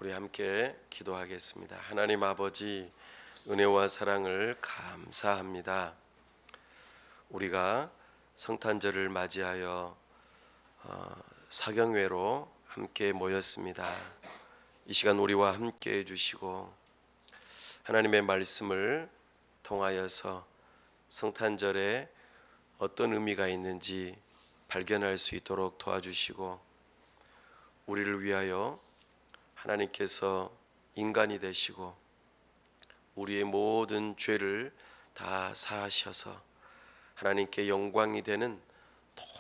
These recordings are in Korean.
우리 함께 기도하겠습니다. 하나님 아버지, 은혜와 사랑을 감사합니다. 우리가 성탄절을 맞이하여 사경회로 함께 모였습니다. 이 시간 우리와 함께 해주시고 하나님의 말씀을 통하여서 성탄절에 어떤 의미가 있는지 발견할 수 있도록 도와주시고, 우리를 위하여 하나님께서 인간이 되시고 우리의 모든 죄를 다 사하셔서 하나님께 영광이 되는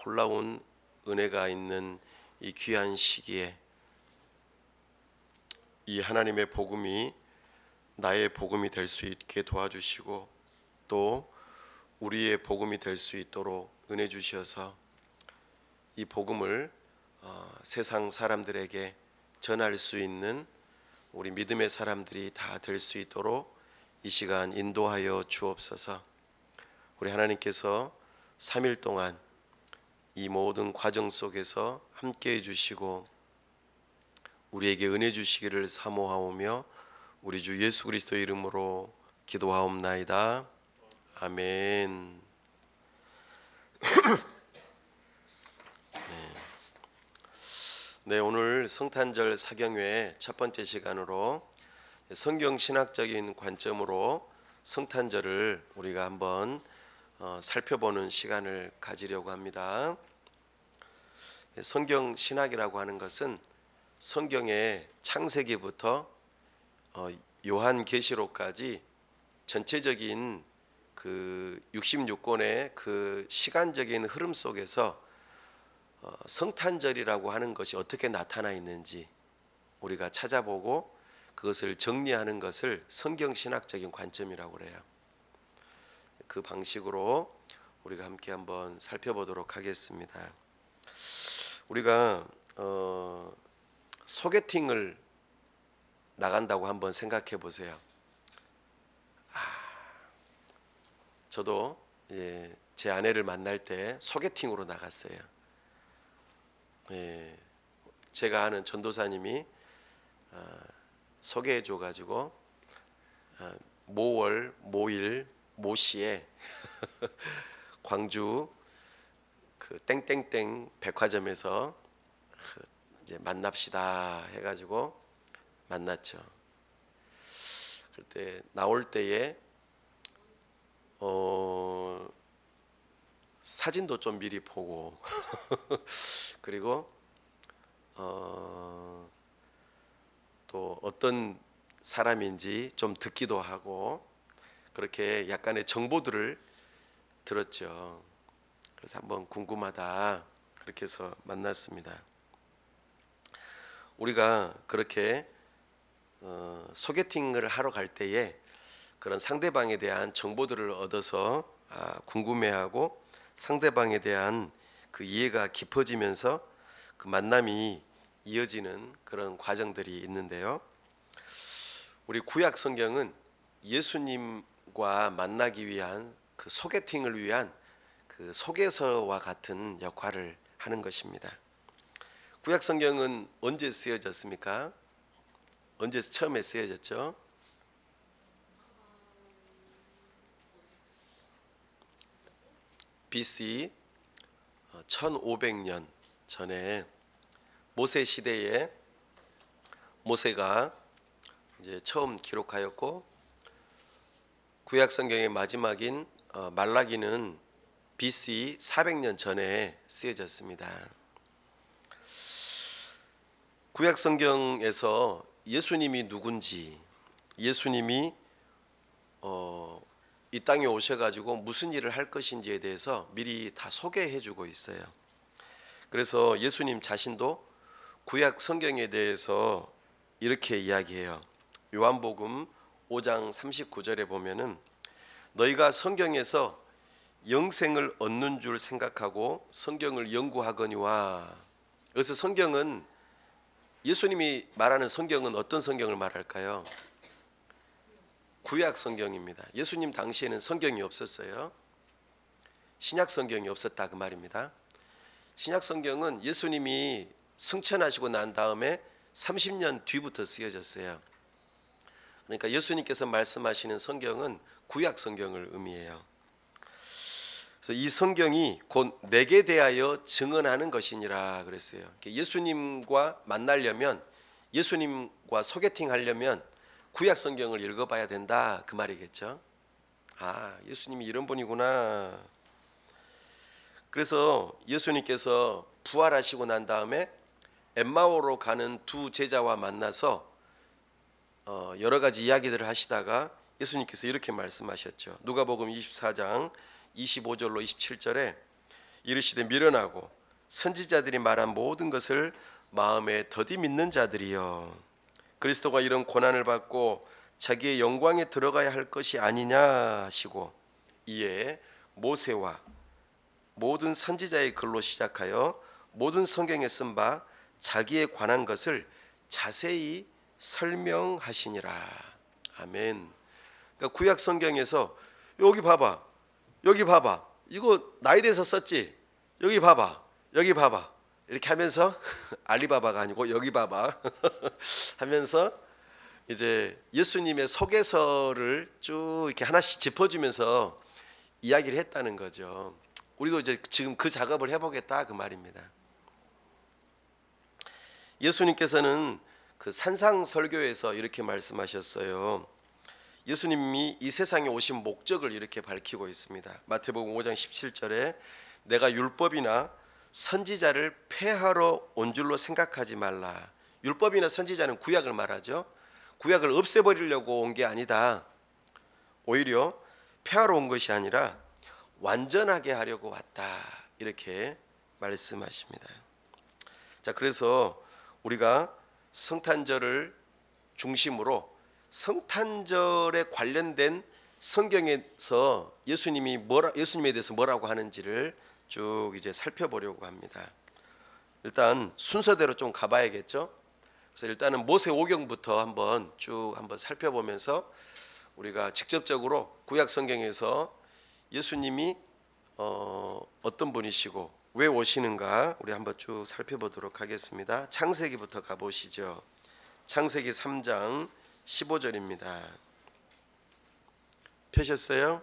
놀라운 은혜가 있는 이 귀한 시기에 이 하나님의 복음이 나의 복음이 될 수 있게 도와주시고, 또 우리의 복음이 될 수 있도록 은혜 주셔서 이 복음을 세상 사람들에게 전할 수 있는 우리 믿음의 사람들이 다 될 수 있도록 이 시간 인도하여 주옵소서. 우리 하나님께서 3일 동안 이 모든 과정 속에서 함께해 주시고 우리에게 은혜 주시기를 사모하오며 우리 주 예수 그리스도의 이름으로 기도하옵나이다. 아멘. 네, 오늘 성탄절 사경회 첫 번째 시간으로 성경 신학적인 관점으로 성탄절을 우리가 한번 살펴보는 시간을 가지려고 합니다. 성경 신학이라고 하는 것은 성경의 창세기부터 요한계시록까지 전체적인 그 66권의 그 시간적인 흐름 속에서 성탄절이라고 하는 것이 어떻게 나타나 있는지 우리가 찾아보고 그것을 정리하는 것을 성경신학적인 관점이라고 그래요. 그 방식으로 우리가 함께 한번 살펴보도록 하겠습니다. 우리가 소개팅을 나간다고 한번 생각해 보세요. 저도 제 아내를 만날 때 소개팅으로 나갔어요. 제가 아는 전도사님이 소개해 줘가지고 모월 모일 모시에 광주 그 땡땡땡 백화점에서 이제 만납시다 해가지고 만났죠. 그때 나올 때에 사진도 좀 미리 보고 그리고 또 어떤 사람인지 좀 듣기도 하고 그렇게 약간의 정보들을 들었죠. 그래서 한번 궁금하다 그렇게 해서 만났습니다. 우리가 그렇게 소개팅을 하러 갈 때에 그런 상대방에 대한 정보들을 얻어서 궁금해하고 상대방에 대한 그 이해가 깊어지면서 그 만남이 이어지는 그런 과정들이 있는데요. 우리 구약 성경은 예수님과 만나기 위한 그 소개팅을 위한 그 소개서와 같은 역할을 하는 것입니다. 구약 성경은 언제 쓰여졌습니까? 언제 처음에 쓰여졌죠? BC 1500년 전에 모세 시대에 모세가 이제 처음 기록하였고, 구약 성경의 마지막인 말라기는 BC 400년 전에 쓰여졌습니다. 구약 성경에서 예수님이 누군지, 예수님이 이 땅에 오셔가지고 무슨 일을 할 것인지에 대해서 미리 다 소개해주고 있어요. 그래서 예수님 자신도 구약 성경에 대해서 이렇게 이야기해요. 요한복음 5장 39절에 보면은 너희가 성경에서 영생을 얻는 줄 생각하고 성경을 연구하거니와. 그래서 성경은, 예수님이 말하는 성경은 어떤 성경을 말할까요? 구약 성경입니다. 예수님 당시에는 성경이 없었어요. 신약 성경이 없었다 그 말입니다. 신약 성경은 예수님이 승천하시고 난 다음에 30년 뒤부터 쓰여졌어요. 그러니까 예수님께서 말씀하시는 성경은 구약 성경을 의미해요. 그래서 이 성경이 곧 내게 대하여 증언하는 것이니라 그랬어요. 예수님과 만나려면, 예수님과 소개팅 하려면 구약 성경을 읽어봐야 된다 그 말이겠죠. 아, 예수님이 이런 분이구나. 그래서 예수님께서 부활하시고 난 다음에 엠마오로 가는 두 제자와 만나서 여러 가지 이야기들을 하시다가 예수님께서 이렇게 말씀하셨죠. 누가복음 24장 25절로 27절에 이르시되 미련하고 선지자들이 말한 모든 것을 마음에 더디 믿는 자들이여, 그리스도가 이런 고난을 받고 자기의 영광에 들어가야 할 것이 아니냐 하시고, 이에 모세와 모든 선지자의 글로 시작하여 모든 성경에 쓴 바 자기에 관한 것을 자세히 설명하시니라. 아멘. 그러니까 구약 성경에서 여기 봐봐, 여기 봐봐, 이거 나에 대해서 썼지, 여기 봐봐, 여기 봐봐, 이렇게 하면서 알리바바가 아니고 여기 봐봐 하면서 이제 예수님의 소개서를 쭉 이렇게 하나씩 짚어주면서 이야기를 했다는 거죠. 우리도 이제 지금 그 작업을 해보겠다 그 말입니다. 예수님께서는 그 산상설교에서 이렇게 말씀하셨어요. 예수님이 이 세상에 오신 목적을 이렇게 밝히고 있습니다. 마태복음 5장 17절에 내가 율법이나 선지자를 폐하러 온 줄로 생각하지 말라. 율법이나 선지자는 구약을 말하죠. 구약을 없애버리려고 온 게 아니다. 오히려 폐하러 온 것이 아니라 완전하게 하려고 왔다. 이렇게 말씀하십니다. 자, 그래서 우리가 성탄절을 중심으로 성탄절에 관련된 성경에서 예수님에 대해서 뭐라고 하는지를 쭉 이제 살펴보려고 합니다. 일단 순서대로 좀 가봐야겠죠. 그래서 일단은 모세오경부터 한번 살펴보면서 우리가 직접적으로 구약 성경에서 예수님이 어떤 분이시고 왜 오시는가 우리 한번 쭉 살펴보도록 하겠습니다. 창세기부터 가보시죠. 창세기 3장 15절입니다. 펴셨어요?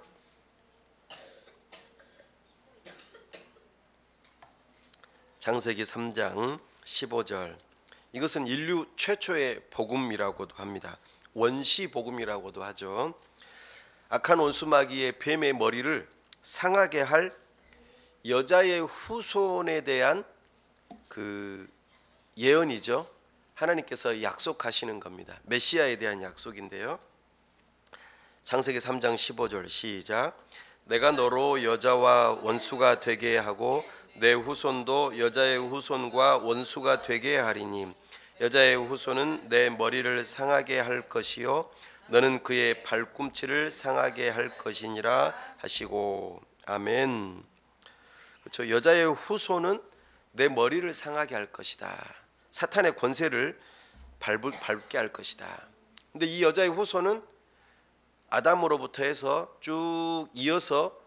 창세기 3장 15절. 이것은 인류 최초의 복음이라고도 합니다. 원시 복음이라고도 하죠. 악한 원수마귀의 뱀의 머리를 상하게 할 여자의 후손에 대한 그 예언이죠. 하나님께서 약속하시는 겁니다. 메시아에 대한 약속인데요. 창세기 3장 15절 시작. 내가 너로 여자와 원수가 되게 하고 내 후손도 여자의 후손과 원수가 되게 하리니 여자의 후손은 내 머리를 상하게 할 것이요 너는 그의 발꿈치를 상하게 할 것이니라 하시고. 아멘. 그렇죠. 여자의 후손은 내 머리를 상하게 할 것이다. 사탄의 권세를 밟게 할 것이다. 근데 이 여자의 후손은 아담으로부터 해서 쭉 이어서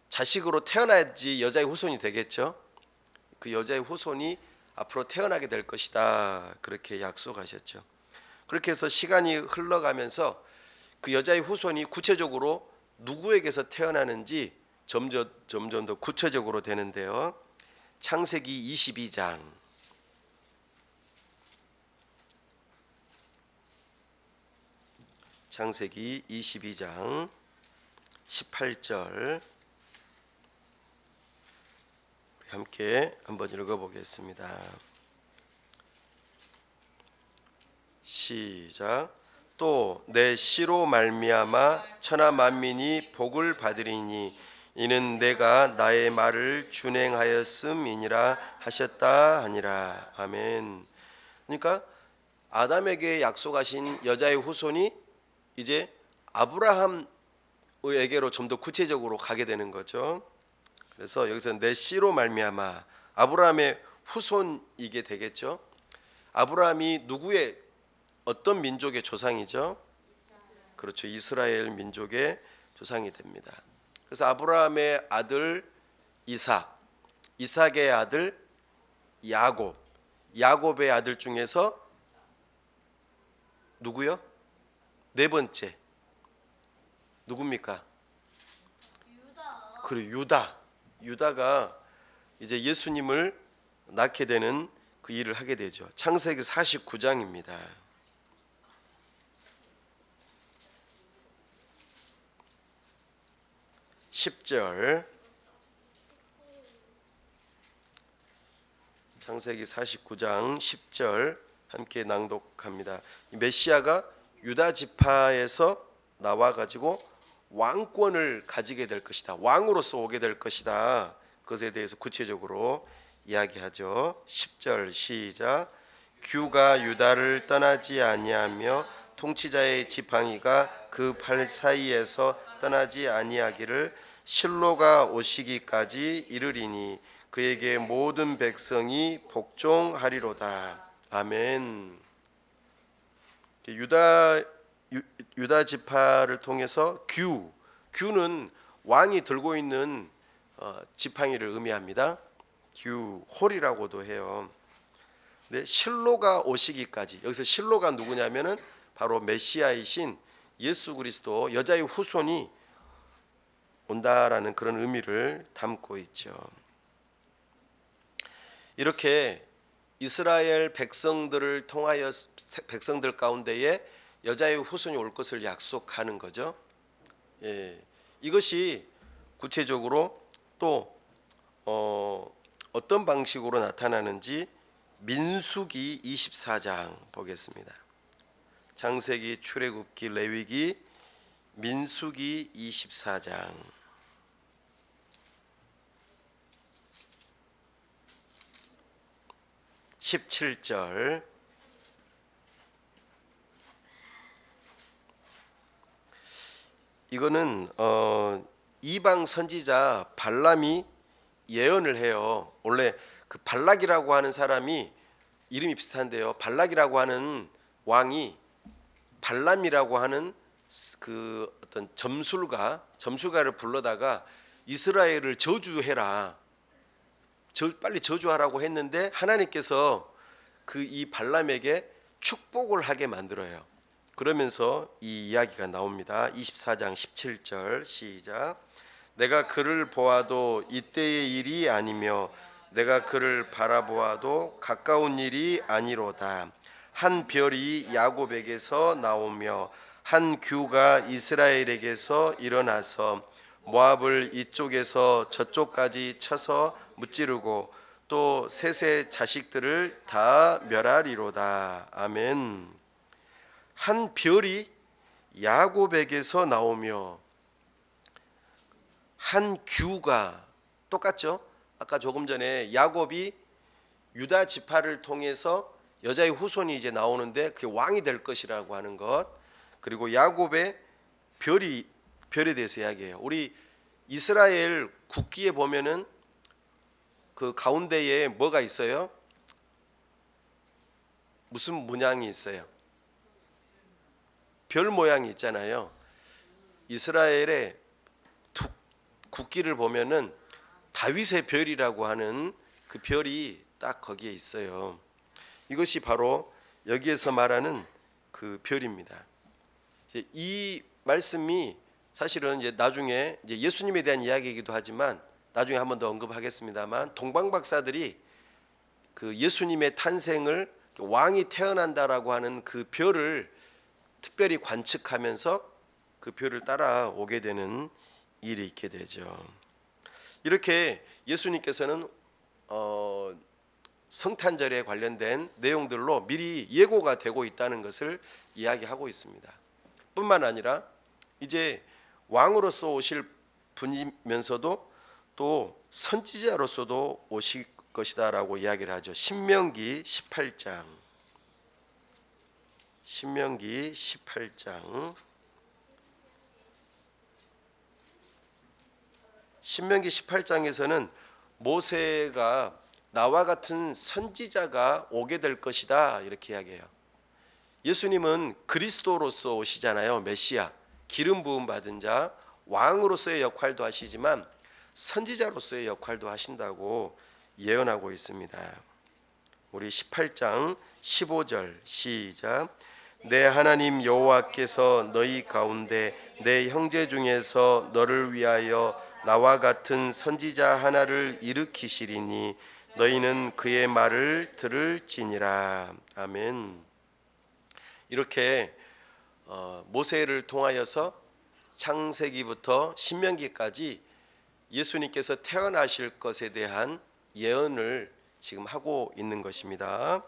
자식으로 태어나야지 여자의 후손이 되겠죠. 그 여자의 후손이 앞으로 태어나게 될 것이다. 그렇게 약속하셨죠. 그렇게 해서 시간이 흘러가면서 그 여자의 후손이 구체적으로 누구에게서 태어나는지 점점 더 구체적으로 되는데요. 창세기 22장 창세기 22장 18절 함께 한번 읽어보겠습니다. 시작. 또 내 씨로 말미암아 천하 만민이 복을 받으리니 이는 내가 나의 말을 준행하였음이니라 하셨다 하니라. 아멘. 그러니까 아담에게 약속하신 여자의 후손이 이제 아브라함에게로 좀 더 구체적으로 가게 되는 거죠. 그래서 여기서 내 씨로 말미암아 아브라함의 후손이게 되겠죠. 아브라함이 누구의 어떤 민족의 조상이죠? 그렇죠. 이스라엘 민족의 조상이 됩니다. 그래서 아브라함의 아들 이삭, 이삭의 아들 야곱, 야곱의 아들 중에서 누구요? 네 번째 누굽니까? 그래, 유다. 유다가 이제 예수님을 낳게 되는 그 일을 하게 되죠. 창세기 49장입니다. 10절. 창세기 49장 10절 함께 낭독합니다. 메시아가 유다 지파에서 나와 가지고 왕권을 가지게 될 것이다. 왕으로서 오게 될 것이다. 그것에 대해서 구체적으로 이야기하죠. 10절 시작. 규가 유다를 떠나지 아니하며 통치자의 지팡이가 그 팔 사이에서 떠나지 아니하기를 실로가 오시기까지 이르리니 그에게 모든 백성이 복종하리로다. 아멘. 유다 지파를 통해서 규는 왕이 들고 있는 지팡이를 의미합니다. 홀이라고도 해요. 근데 실로가 오시기까지, 여기서 실로가 누구냐면은 바로 메시아이신 예수 그리스도 여자의 후손이 온다라는 그런 의미를 담고 있죠. 이렇게 이스라엘 백성들을 통하여 백성들 가운데에 여자의 후손이 올 것을 약속하는 거죠. 이것이 구체적으로 또 어떤 방식으로 나타나는지 민수기 24장 보겠습니다. 창세기, 출애굽기, 레위기, 민수기 24장 17절. 이거는 이방 선지자 발람이 예언을 해요. 원래 그 발락이라고 하는 사람이 이름이 비슷한데요. 발락이라고 하는 왕이 발람이라고 하는 그 어떤 점술가를 불러다가 이스라엘을 저주해라. 빨리 저주하라고 했는데 하나님께서 그 이 발람에게 축복을 하게 만들어요. 그러면서 이 이야기가 나옵니다. 24장 17절 시작. 내가 그를 보아도 이때의 일이 아니며 내가 그를 바라보아도 가까운 일이 아니로다. 한 별이 야곱에게서 나오며 한 규가 이스라엘에게서 일어나서 모압을 이쪽에서 저쪽까지 쳐서 무찌르고 또 셋의 자식들을 다 멸하리로다. 아멘. 한 별이 야곱에게서 나오며 한 규가 똑같죠? 아까 조금 전에 야곱이 유다 지파를 통해서 여자의 후손이 이제 나오는데 그게 왕이 될 것이라고 하는 것, 그리고 야곱의 별에 대해서 이야기해요. 우리 이스라엘 국기에 보면은 그 가운데에 뭐가 있어요? 무슨 문양이 있어요? 별 모양이 있잖아요. 이스라엘의 국기를 보면은 다윗의 별이라고 하는 그 별이 딱 거기에 있어요. 이것이 바로 여기에서 말하는 그 별입니다. 이 말씀이 사실은 이제 나중에 이제 예수님에 대한 이야기이기도 하지만 나중에 한 번 더 언급하겠습니다만 동방 박사들이 그 예수님의 탄생을 왕이 태어난다라고 하는 그 별을 특별히 관측하면서 그 별을 따라오게 되는 일이 있게 되죠. 이렇게 예수님께서는 성탄절에 관련된 내용들로 미리 예고가 되고 있다는 것을 이야기하고 있습니다. 뿐만 아니라 이제 왕으로서 오실 분이면서도 또 선지자로서도 오실 것이다라고 이야기를 하죠. 신명기 18장 18장에서는 모세가 나와 같은 선지자가 오게 될 것이다 이렇게 이야기해요. 예수님은 그리스도로서 오시잖아요. 메시아, 기름 부음 받은 자, 왕으로서의 역할도 하시지만 선지자로서의 역할도 하신다고 예언하고 있습니다. 우리 18장 15절 시작. 내 하나님 여호와께서 너희 가운데 내 형제 중에서 너를 위하여 나와 같은 선지자 하나를 일으키시리니 너희는 그의 말을 들을지니라. 아멘. 이렇게 모세를 통하여서 창세기부터 신명기까지 예수님께서 태어나실 것에 대한 예언을 지금 하고 있는 것입니다.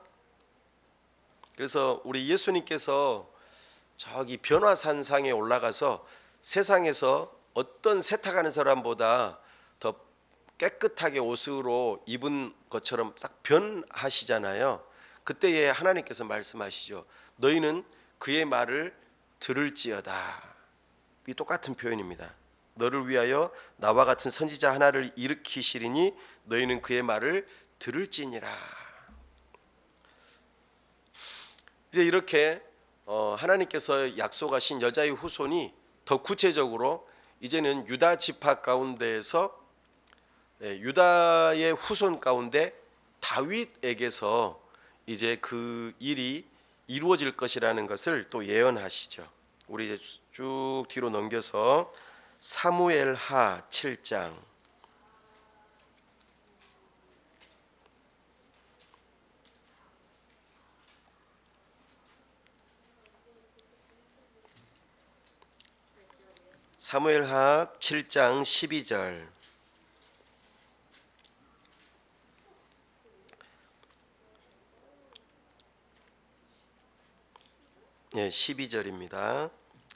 그래서 우리 예수님께서 저기 변화산상에 올라가서 세상에서 어떤 세탁하는 사람보다 더 깨끗하게 옷으로 입은 것처럼 싹 변하시잖아요. 그때에 하나님께서 말씀하시죠. 너희는 그의 말을 들을지어다. 이 똑같은 표현입니다. 너를 위하여 나와 같은 선지자 하나를 일으키시리니 너희는 그의 말을 들을지니라. 이제 이렇게 하나님께서 약속하신 여자의 후손이 더 구체적으로 이제는 유다 지파 가운데에서 유다의 후손 가운데 다윗에게서 이제 그 일이 이루어질 것이라는 것을 또 예언하시죠. 우리 이제 쭉 뒤로 넘겨서 사무엘하 7장 사무엘하 7장 12절. 예, 12절입니다.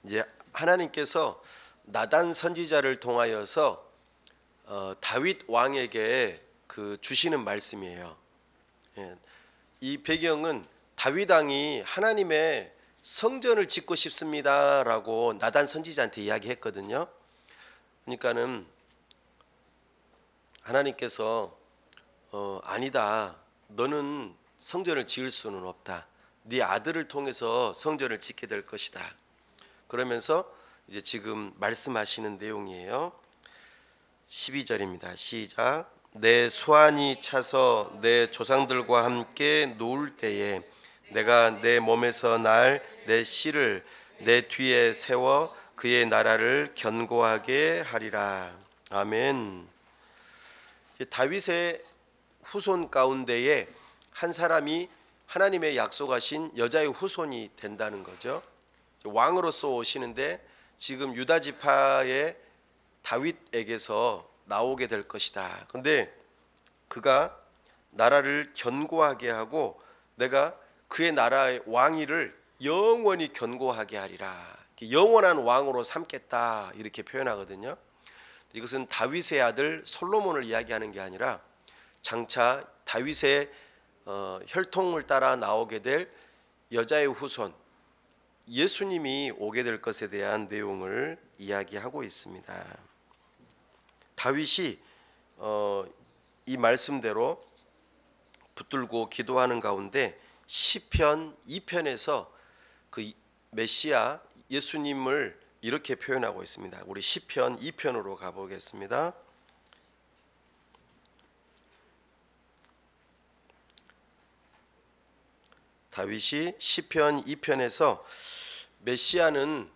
이제 하나님께서 나단 선지자를 통하여서 다윗 왕에게 그 주시는 말씀이에요. 예, 이 배경은 다윗 왕이 하나님의 성전을 짓고 싶습니다라고 나단 선지자한테 이야기했거든요. 그러니까는 하나님께서 아니다. 너는 성전을 지을 수는 없다. 네 아들을 통해서 성전을 짓게 될 것이다. 그러면서 이제 지금 말씀하시는 내용이에요. 12절입니다. 시작. 내 수완이 차서 내 조상들과 함께 누울 때에 내가 내 몸에서 날 내 씨를 내 뒤에 세워 그의 나라를 견고하게 하리라. 아멘. 다윗의 후손 가운데에 한 사람이 하나님의 약속하신 여자의 후손이 된다는 거죠. 왕으로서 오시는데 지금 유다 지파의 다윗에게서 나오게 될 것이다. 그런데 그가 나라를 견고하게 하고 내가 그의 나라의 왕위를 영원히 견고하게 하리라. 영원한 왕으로 삼겠다 이렇게 표현하거든요. 이것은 다윗의 아들 솔로몬을 이야기하는 게 아니라 장차 다윗의 혈통을 따라 나오게 될 여자의 후손 예수님이 오게 될 것에 대한 내용을 이야기하고 있습니다. 다윗이 이 말씀대로 붙들고 기도하는 가운데 시편 2편에서 그 메시아 예수님을 이렇게 표현하고 있습니다. 우리 시편 2편으로 가보겠습니다. 다윗이 시편 2편에서 메시아는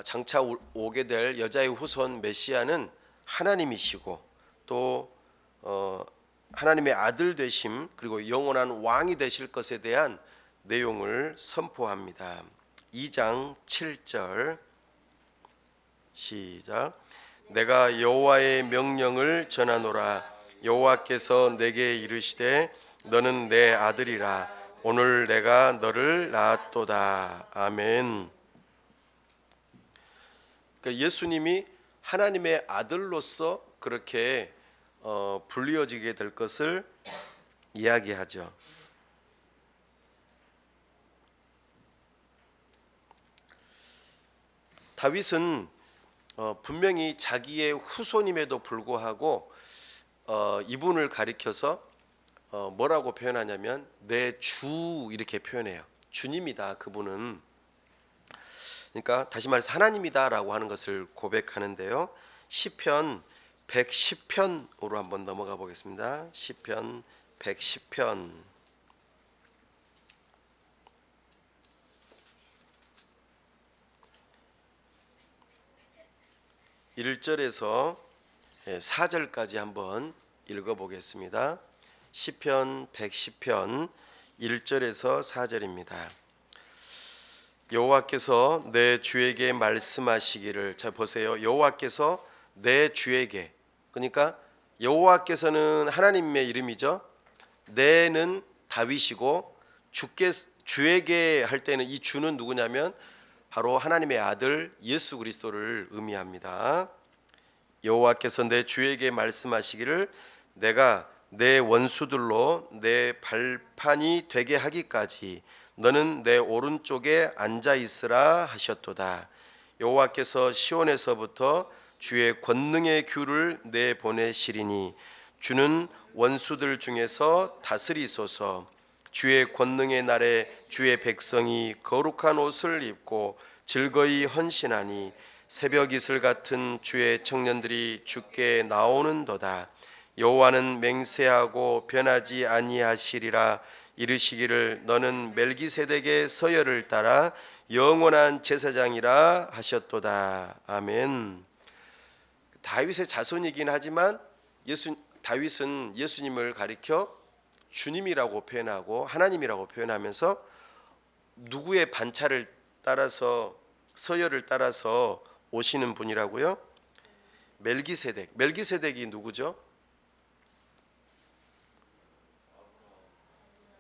장차 오게 될 여자의 후손 메시아는 하나님이시고 또 하나님의 아들 되심 그리고 영원한 왕이 되실 것에 대한 내용을 선포합니다. 2장 7절 시작. 내가 여호와의 명령을 전하노라. 여호와께서 내게 이르시되 너는 내 아들이라. 오늘 내가 너를 낳았도다. 아멘. 그러니까 예수님이 하나님의 아들로서 그렇게 불리어지게 될 것을 이야기하죠. 다윗은 분명히 자기의 후손임에도 불구하고 이분을 가리켜서 뭐라고 표현하냐면 내 주 이렇게 표현해요. 주님이다 그분은. 그러니까 다시 말해서 하나님이다라고 하는 것을 고백하는데요. 시편 110편으로 한번 넘어가 보겠습니다. 시편 110편 1절에서 4절까지 한번 읽어보겠습니다. 시편 110편 1절에서 4절입니다. 여호와께서 내 주에게 말씀하시기를. 자 보세요. 여호와께서 내 주에게, 그러니까 여호와께서는 하나님의 이름이죠. 내는 다윗이고 주에게 할 때는 이 주는 누구냐면 바로 하나님의 아들 예수 그리스도를 의미합니다. 여호와께서 내 주에게 말씀하시기를 내가 내 원수들로 내 발판이 되게 하기까지 너는 내 오른쪽에 앉아 있으라 하셨도다. 여호와께서 시온에서부터 주의 권능의 규를 내보내시리니 주는 원수들 중에서 다스리소서. 주의 권능의 날에 주의 백성이 거룩한 옷을 입고 즐거이 헌신하니 새벽 이슬 같은 주의 청년들이 주께 나오는도다. 여호와는 맹세하고 변하지 아니하시리라. 이르시기를 너는 멜기세덱의 서열을 따라 영원한 제사장이라 하셨도다. 아멘. 다윗의 자손이긴 하지만 다윗은 예수님을 가리켜 주님이라고 표현하고 하나님이라고 표현하면서 누구의 반차를 따라서 서열을 따라서 오시는 분이라고요? 멜기세덱이 누구죠?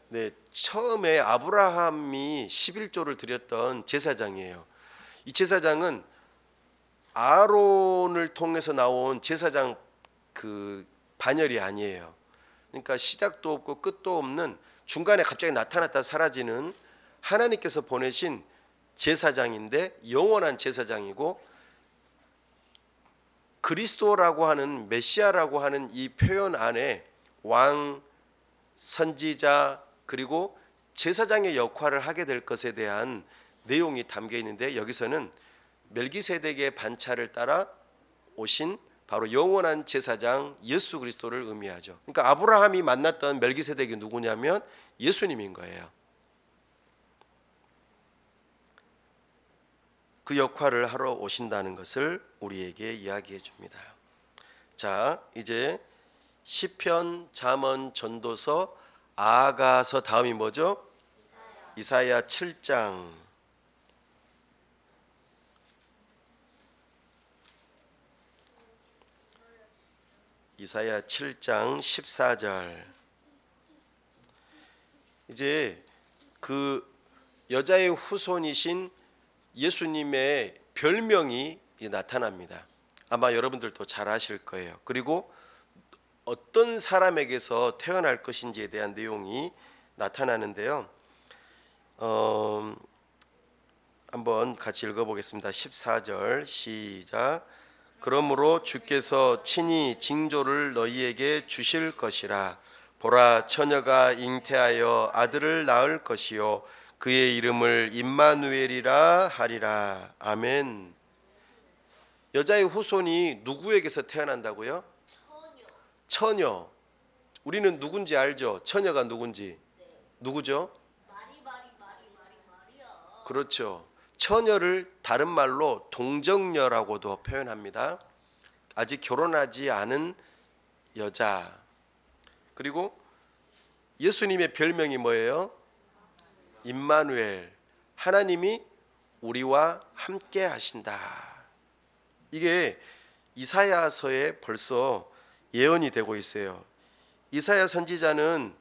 네, 처음에 아브라함이 11조를 드렸던 제사장이에요. 이 제사장은 아론을 통해서 나온 제사장 그 반열이 아니에요. 그러니까 시작도 없고 끝도 없는 중간에 갑자기 나타났다 사라지는 하나님께서 보내신 제사장인데 영원한 제사장이고, 그리스도라고 하는 메시아라고 하는 이 표현 안에 왕, 선지자 그리고 제사장의 역할을 하게 될 것에 대한 내용이 담겨 있는데, 여기서는 멜기세덱의 반차를 따라 오신 바로 영원한 제사장 예수 그리스도를 의미하죠. 그러니까 아브라함이 만났던 멜기세덱이 누구냐면 예수님인 거예요. 그 역할을 하러 오신다는 것을 우리에게 이야기해 줍니다. 자, 이제 시편, 잠언, 전도서, 아가서, 다음이 뭐죠? 이사야 7장. 이사야 7장 14절. 이제 그 여자의 후손이신 예수님의 별명이 나타납니다. 아마 여러분들도 잘 아실 거예요. 그리고 어떤 사람에게서 태어날 것인지에 대한 내용이 나타나는데요. 한번 같이 읽어보겠습니다. 14절 시작. 그러므로 주께서 친히 징조를 너희에게 주실 것이라. 보라, 처녀가 잉태하여 아들을 낳을 것이요 그의 이름을 임마누엘이라 하리라. 아멘. 여자의 후손이 누구에게서 태어난다고요? 처녀. 우리는 누군지 알죠? 처녀가 누군지. 누구죠? 마리아. 그렇죠. 처녀를 다른 말로 동정녀라고도 표현합니다. 아직 결혼하지 않은 여자. 그리고 예수님의 별명이 뭐예요? 임마누엘. 하나님이 우리와 함께 하신다. 이게 이사야서에 벌써 예언이 되고 있어요. 이사야 선지자는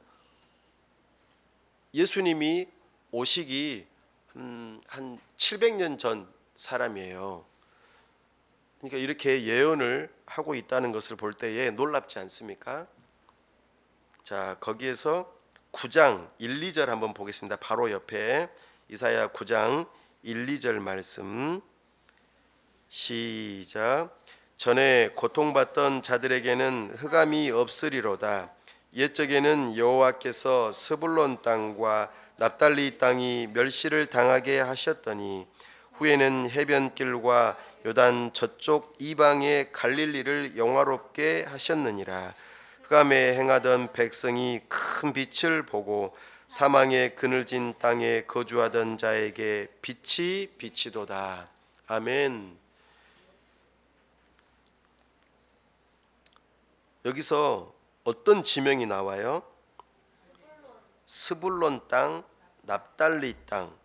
예수님이 오시기 한 700년 전 사람이에요. 그러니까 이렇게 예언을 하고 있다는 것을 볼 때에 놀랍지 않습니까? 자, 거기에서 9장 1, 2절 한번 보겠습니다. 바로 옆에 이사야 9장 1, 2절 말씀 시작. 전에 고통받던 자들에게는 흑암이 없으리로다. 옛적에는 여호와께서 스불론 땅과 납달리 땅이 멸시를 당하게 하셨더니 후에는 해변길과 요단 저쪽 이방의 갈릴리를 영화롭게 하셨느니라. 흑암에 행하던 백성이 큰 빛을 보고 사망의 그늘진 땅에 거주하던 자에게 빛이 비치도다. 아멘. 여기서 어떤 지명이 나와요? 스불론 땅, 납달리 땅,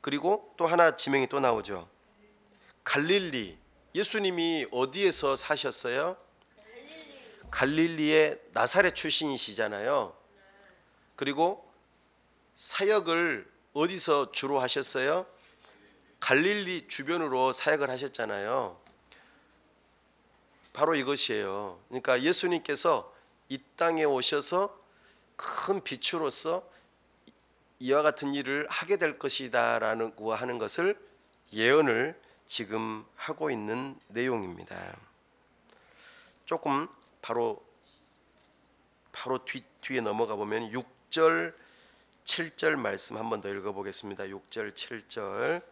그리고 또 하나 지명이 또 나오죠. 갈릴리. 예수님이 어디에서 사셨어요? 갈릴리의 나사렛 출신이시잖아요. 그리고 사역을 어디서 주로 하셨어요? 갈릴리 주변으로 사역을 하셨잖아요. 바로 이것이에요. 그러니까 예수님께서 이 땅에 오셔서 큰 빛으로서 이와 같은 일을 하게 될 것이다라는 하는 것을 예언을 지금 하고 있는 내용입니다. 조금 바로 뒤에 넘어가 보면 6절 7절 말씀 한 번 더 읽어보겠습니다. 6절 7절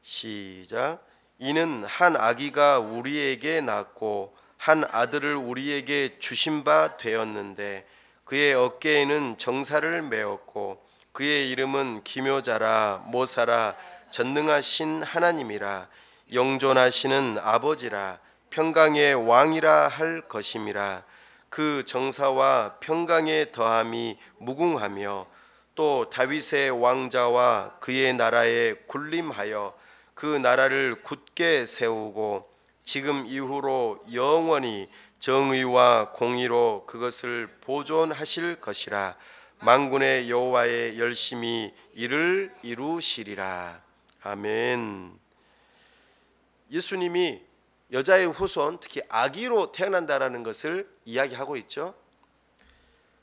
시작. 이는 한 아기가 우리에게 낳고 한 아들을 우리에게 주신 바 되었는데 그의 어깨에는 정사를 메었고 그의 이름은 기묘자라 모사라 전능하신 하나님이라 영존하시는 아버지라 평강의 왕이라 할 것임이라. 그 정사와 평강의 더함이 무궁하며 또 다윗의 왕자와 그의 나라에 군림하여 그 나라를 굳게 세우고 지금 이후로 영원히 정의와 공의로 그것을 보존하실 것이라. 만군의 여호와의 열심히 이를 이루시리라. 아멘. 예수님이 여자의 후손, 특히 아기로 태어난다라는 것을 이야기하고 있죠.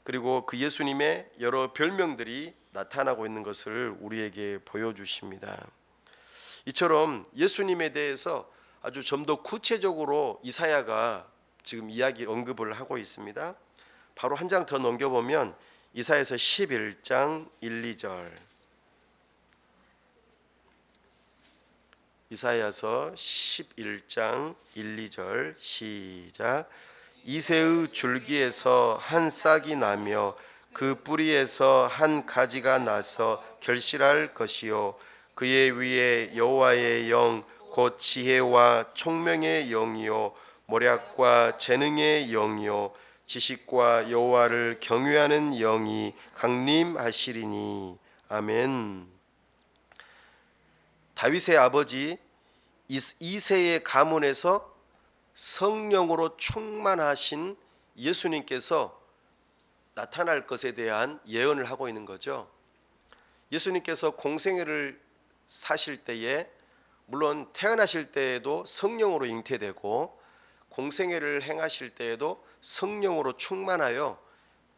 그리고 그 예수님의 여러 별명들이 나타나고 있는 것을 우리에게 보여주십니다. 이처럼 예수님에 대해서 아주 좀 더 구체적으로 이사야가 지금 언급을 하고 있습니다. 바로 한 장 더 넘겨보면 이사야서 11장 1, 2절. 이사야서 11장 1, 2절 시작. 이새의 줄기에서 한 싹이 나며 그 뿌리에서 한 가지가 나서 결실할 것이요 그의 위에 여호와의 영 곧 지혜와 총명의 영이요 모략과 재능의 영이요 지식과 여호와를 경외하는 영이 강림하시리니. 아멘. 다윗의 아버지 이새의 가문에서 성령으로 충만하신 예수님께서 나타날 것에 대한 예언을 하고 있는 거죠. 예수님께서 공생애를 사실 때에 물론 태어나실 때에도 성령으로 잉태되고 공생애를 행하실 때에도 성령으로 충만하여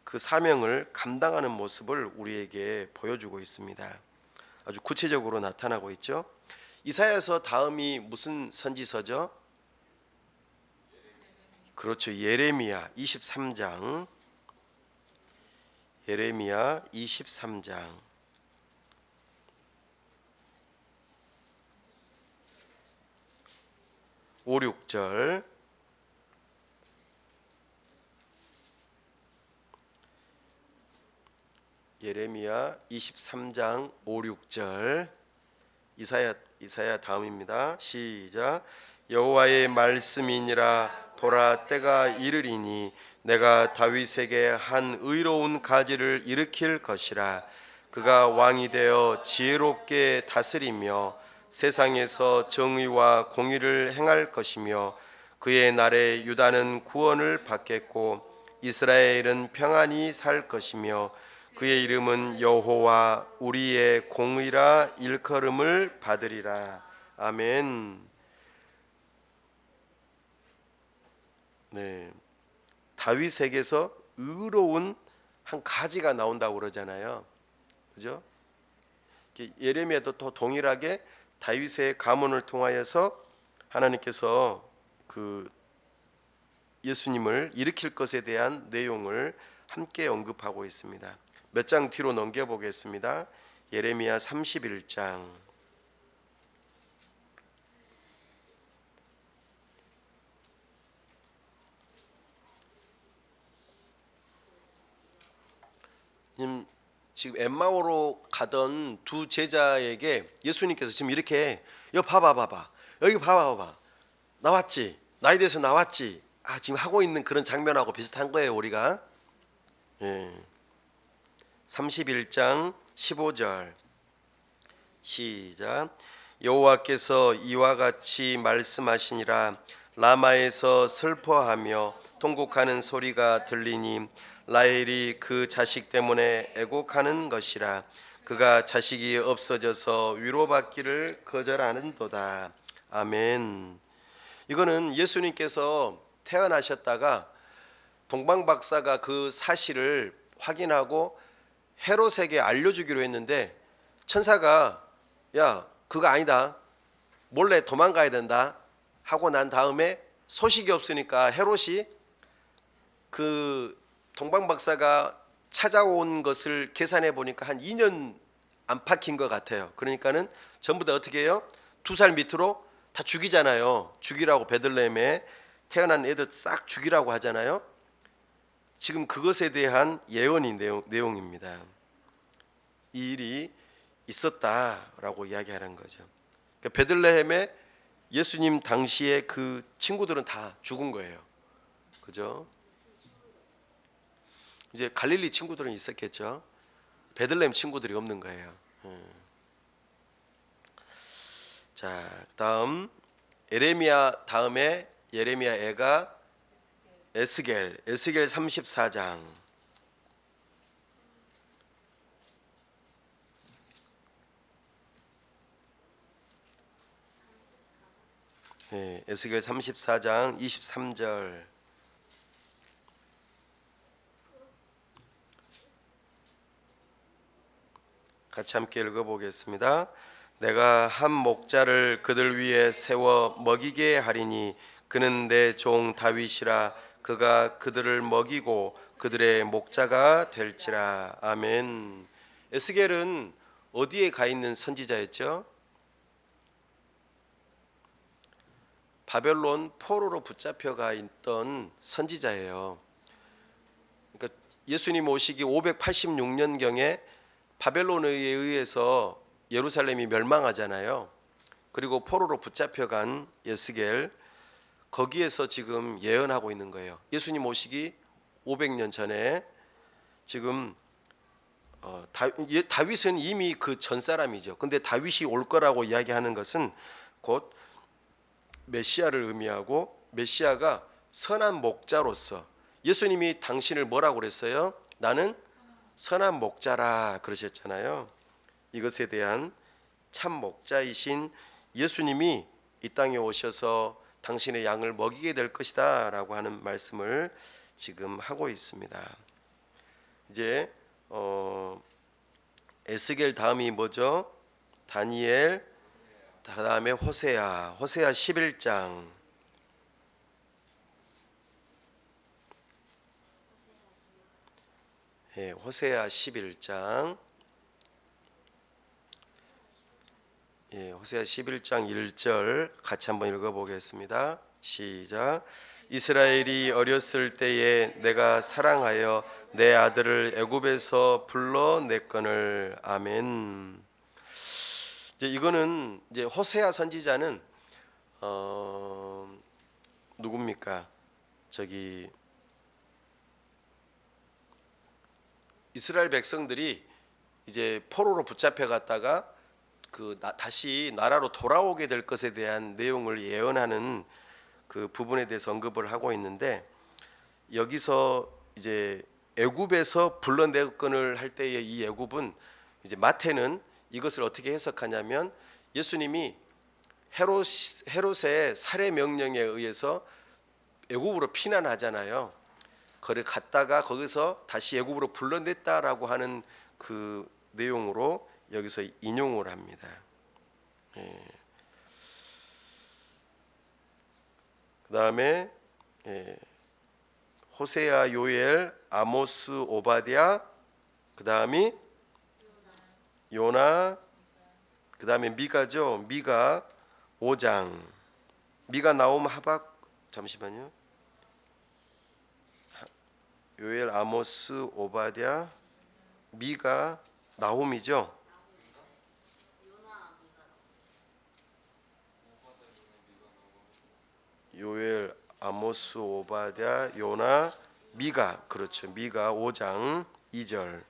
그 사명을 감당하는 모습을 우리에게 보여주고 있습니다. 아주 구체적으로 나타나고 있죠. 이사야서 다음이 무슨 선지서죠? 그렇죠. 예레미야 23장. 예레미야 23장. (5, 6절) 예레미야 23장 5, 6절 이사야 다음입니다. 시작. 여호와의 말씀이니라. 보라, 때가 이르리니 내가 다윗에게 한 의로운 가지를 일으킬 것이라. 그가 왕이 되어 지혜롭게 다스리며 세상에서 정의와 공의를 행할 것이며 그의 날에 유다는 구원을 받겠고 이스라엘은 평안히 살 것이며 그의 이름은 여호와 우리의 공의라 일컬음을 받으리라. 아멘. 네, 다윗에게서 의로운 한 가지가 나온다고 그러잖아요. 그죠? 예레미야도 또 동일하게 다윗의 가문을 통하여서 하나님께서 그 예수님을 일으킬 것에 대한 내용을 함께 언급하고 있습니다. 몇 장 뒤로 넘겨 보겠습니다. 예레미야 31장. 지금 엠마오로 가던 두 제자에게 예수님께서 지금 이렇게 여기 봐봐 여기 봐봐 나왔지, 나에 대해서 나왔지, 지금 하고 있는 그런 장면하고 비슷한 거예요, 우리가. 예. 31장 15절 시작. 여호와께서 이와 같이 말씀하시니라. 라마에서 슬퍼하며 통곡하는 소리가 들리니 라헬이 그 자식 때문에 애곡하는 것이라. 그가 자식이 없어져서 위로받기를 거절하는도다. 아멘. 이거는 예수님께서 태어나셨다가 동방박사가 그 사실을 확인하고 헤롯에게 알려주기로 했는데 천사가 야 그거 아니다, 몰래 도망가야 된다 하고 난 다음에 소식이 없으니까 헤롯이 그 동방박사가 찾아온 것을 계산해 보니까 한 2년 안팎인 것 같아요. 그러니까는 전부 다 어떻게 해요? 2살 밑으로 다 죽이잖아요. 죽이라고, 베들레헴에 태어난 애들 싹 죽이라고 하잖아요. 지금 그것에 대한 예언이 내용입니다. 이 일이 있었다라고 이야기하는 거죠. 그러니까 베들레헴에 예수님 당시에 그 친구들은 다 죽은 거예요. 그죠? 이제 갈릴리 친구들은 있었겠죠. 베들레헴 친구들이 없는 거예요. 자, 다음 에레미야 다음에 예레미야 애가 에스겔 34장. 네, 에스겔 34장 23절. 같이 함께 읽어보겠습니다. 내가 한 목자를 그들 위에 세워 먹이게 하리니 그는 내 종 다윗이라. 그가 그들을 먹이고 그들의 목자가 될지라. 아멘. 에스겔은 어디에 가 있는 선지자였죠? 바벨론 포로로 붙잡혀가 있던 선지자예요. 그러니까 예수님 오시기 586년경에 바벨론에 의해서 예루살렘이 멸망하잖아요. 그리고 포로로 붙잡혀간 에스겔, 거기에서 지금 예언하고 있는 거예요. 예수님 오시기 500년 전에 지금 다윗은 이미 그 전 사람이죠. 근데 다윗이 올 거라고 이야기하는 것은 곧 메시아를 의미하고, 메시아가 선한 목자로서, 예수님이 당신을 뭐라고 그랬어요? 나는 선한 목자라 그러셨잖아요. 이것에 대한 참 목자이신 예수님이 이 땅에 오셔서 당신의 양을 먹이게 될 것이다 라고 하는 말씀을 지금 하고 있습니다. 이제 에스겔 다음이 뭐죠? 다니엘, 다음에 호세아 11장. 호세아 11장. 호세아 11장 1절 같이 한번 읽어보겠습니다. 시작. 이스라엘이 어렸을 때에 내가 사랑하여 내 아들을 애굽에서 불러냈거늘. 아멘. 이거는 이제 호세아 선지자는 누굽니까? 이스라엘 백성들이 이제 포로로 붙잡혀 갔다가 다시 나라로 돌아오게 될 것에 대한 내용을 예언하는 그 부분에 대해서 언급을 하고 있는데, 여기서 이제 애굽에서 불러내건을 할 때의 이 애굽은, 이제 마태는 이것을 어떻게 해석하냐면, 예수님이 헤롯의 살해 명령에 의해서 애굽으로 피난하잖아요. 거기 갔다가 거기서 다시 애굽으로 불러냈다라고 하는 그 내용으로 여기서 인용을 합니다. 그 다음에 호세아, 요엘, 아모스, 오바댜, 그 다음이 요나, 그 다음에 미가죠. 미가 5장. 미가, 나움, 하박, 잠시만요. 요엘, 아모스, 오바댜, 미가, 나홈이죠. 요엘, 아모스, 오바댜, 요나, 미가. 그렇죠. 미가 5장 2절.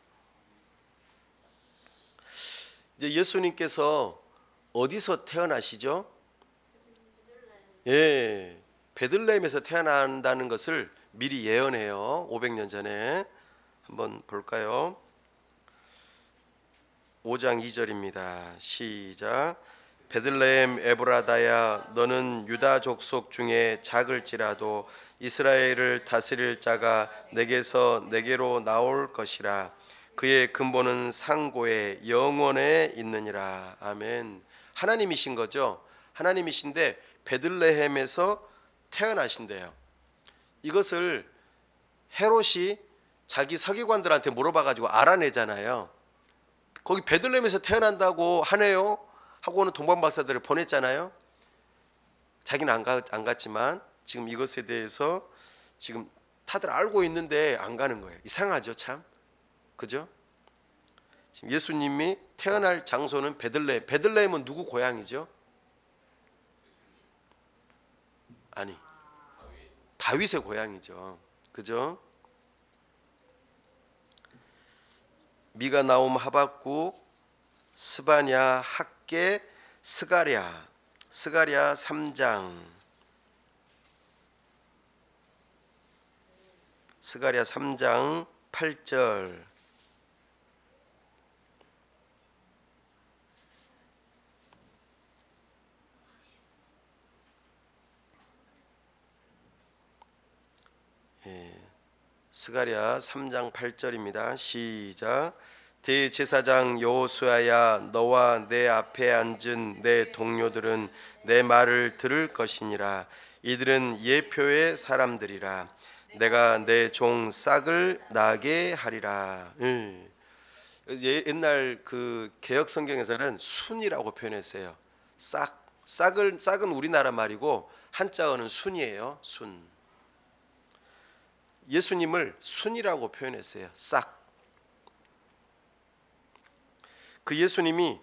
이제 예수님께서 어디서 태어나시죠? 예, 베들레헴에서 태어난다는 것을 미리 예언해요. 500년 전에. 한번 볼까요? 5장 2절입니다. 시작. 베들레헴 에브라다야, 너는 유다 족속 중에 작을지라도 이스라엘을 다스릴 자가 내게서 내게로 나올 것이라. 그의 근본은 상고에 영원에 있느니라. 아멘. 하나님이신 거죠. 하나님이신데 베들레헴에서 태어나신대요. 이것을 헤롯이 자기 서기관들한테 물어봐가지고 알아내잖아요. 거기 베들레헴에서 태어난다고 하네요 하고는 동방박사들을 보냈잖아요. 자기는 안 갔지만 지금 이것에 대해서 지금 다들 알고 있는데 안 가는 거예요. 이상하죠, 참. 그죠? 지금 예수님이 태어날 장소는 베들레헴. 베들레헴은 누구 고향이죠? 아니, 다윗의 고향이죠. 그죠? 미가, 나움, 하박국, 스바냐, 학계, 스가랴. 스가랴 3장. 스가랴 3장 8절. 스가랴 3장 8절입니다. 시작. 대제사장 여호수아야, 너와 내 앞에 앉은 내 동료들은 내 말을 들을 것이니라. 이들은 예표의 사람들이라. 내가 내 종 싹을 나게 하리라. 옛날 그 개역 성경에서는 순이라고 표현했어요. 싹은 우리나라 말이고 한자어는 순이에요. 순. 예수님을 순이라고 표현했어요. 싹. 그 예수님이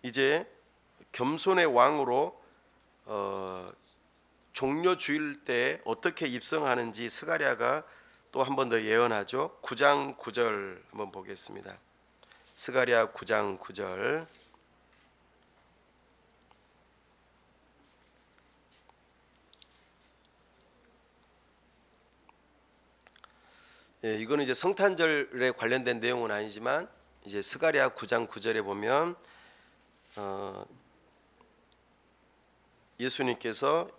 이제 겸손의 왕으로 종려 주일 때 어떻게 입성하는지 스가랴가 또 한 번 더 예언하죠. 9장 9절 한번 보겠습니다. 스가랴 9장 9절. 예, 이거는 이제 성탄절에 관련된 내용은 아니지만 이제 스가랴 9장 9절에 보면 예수님께서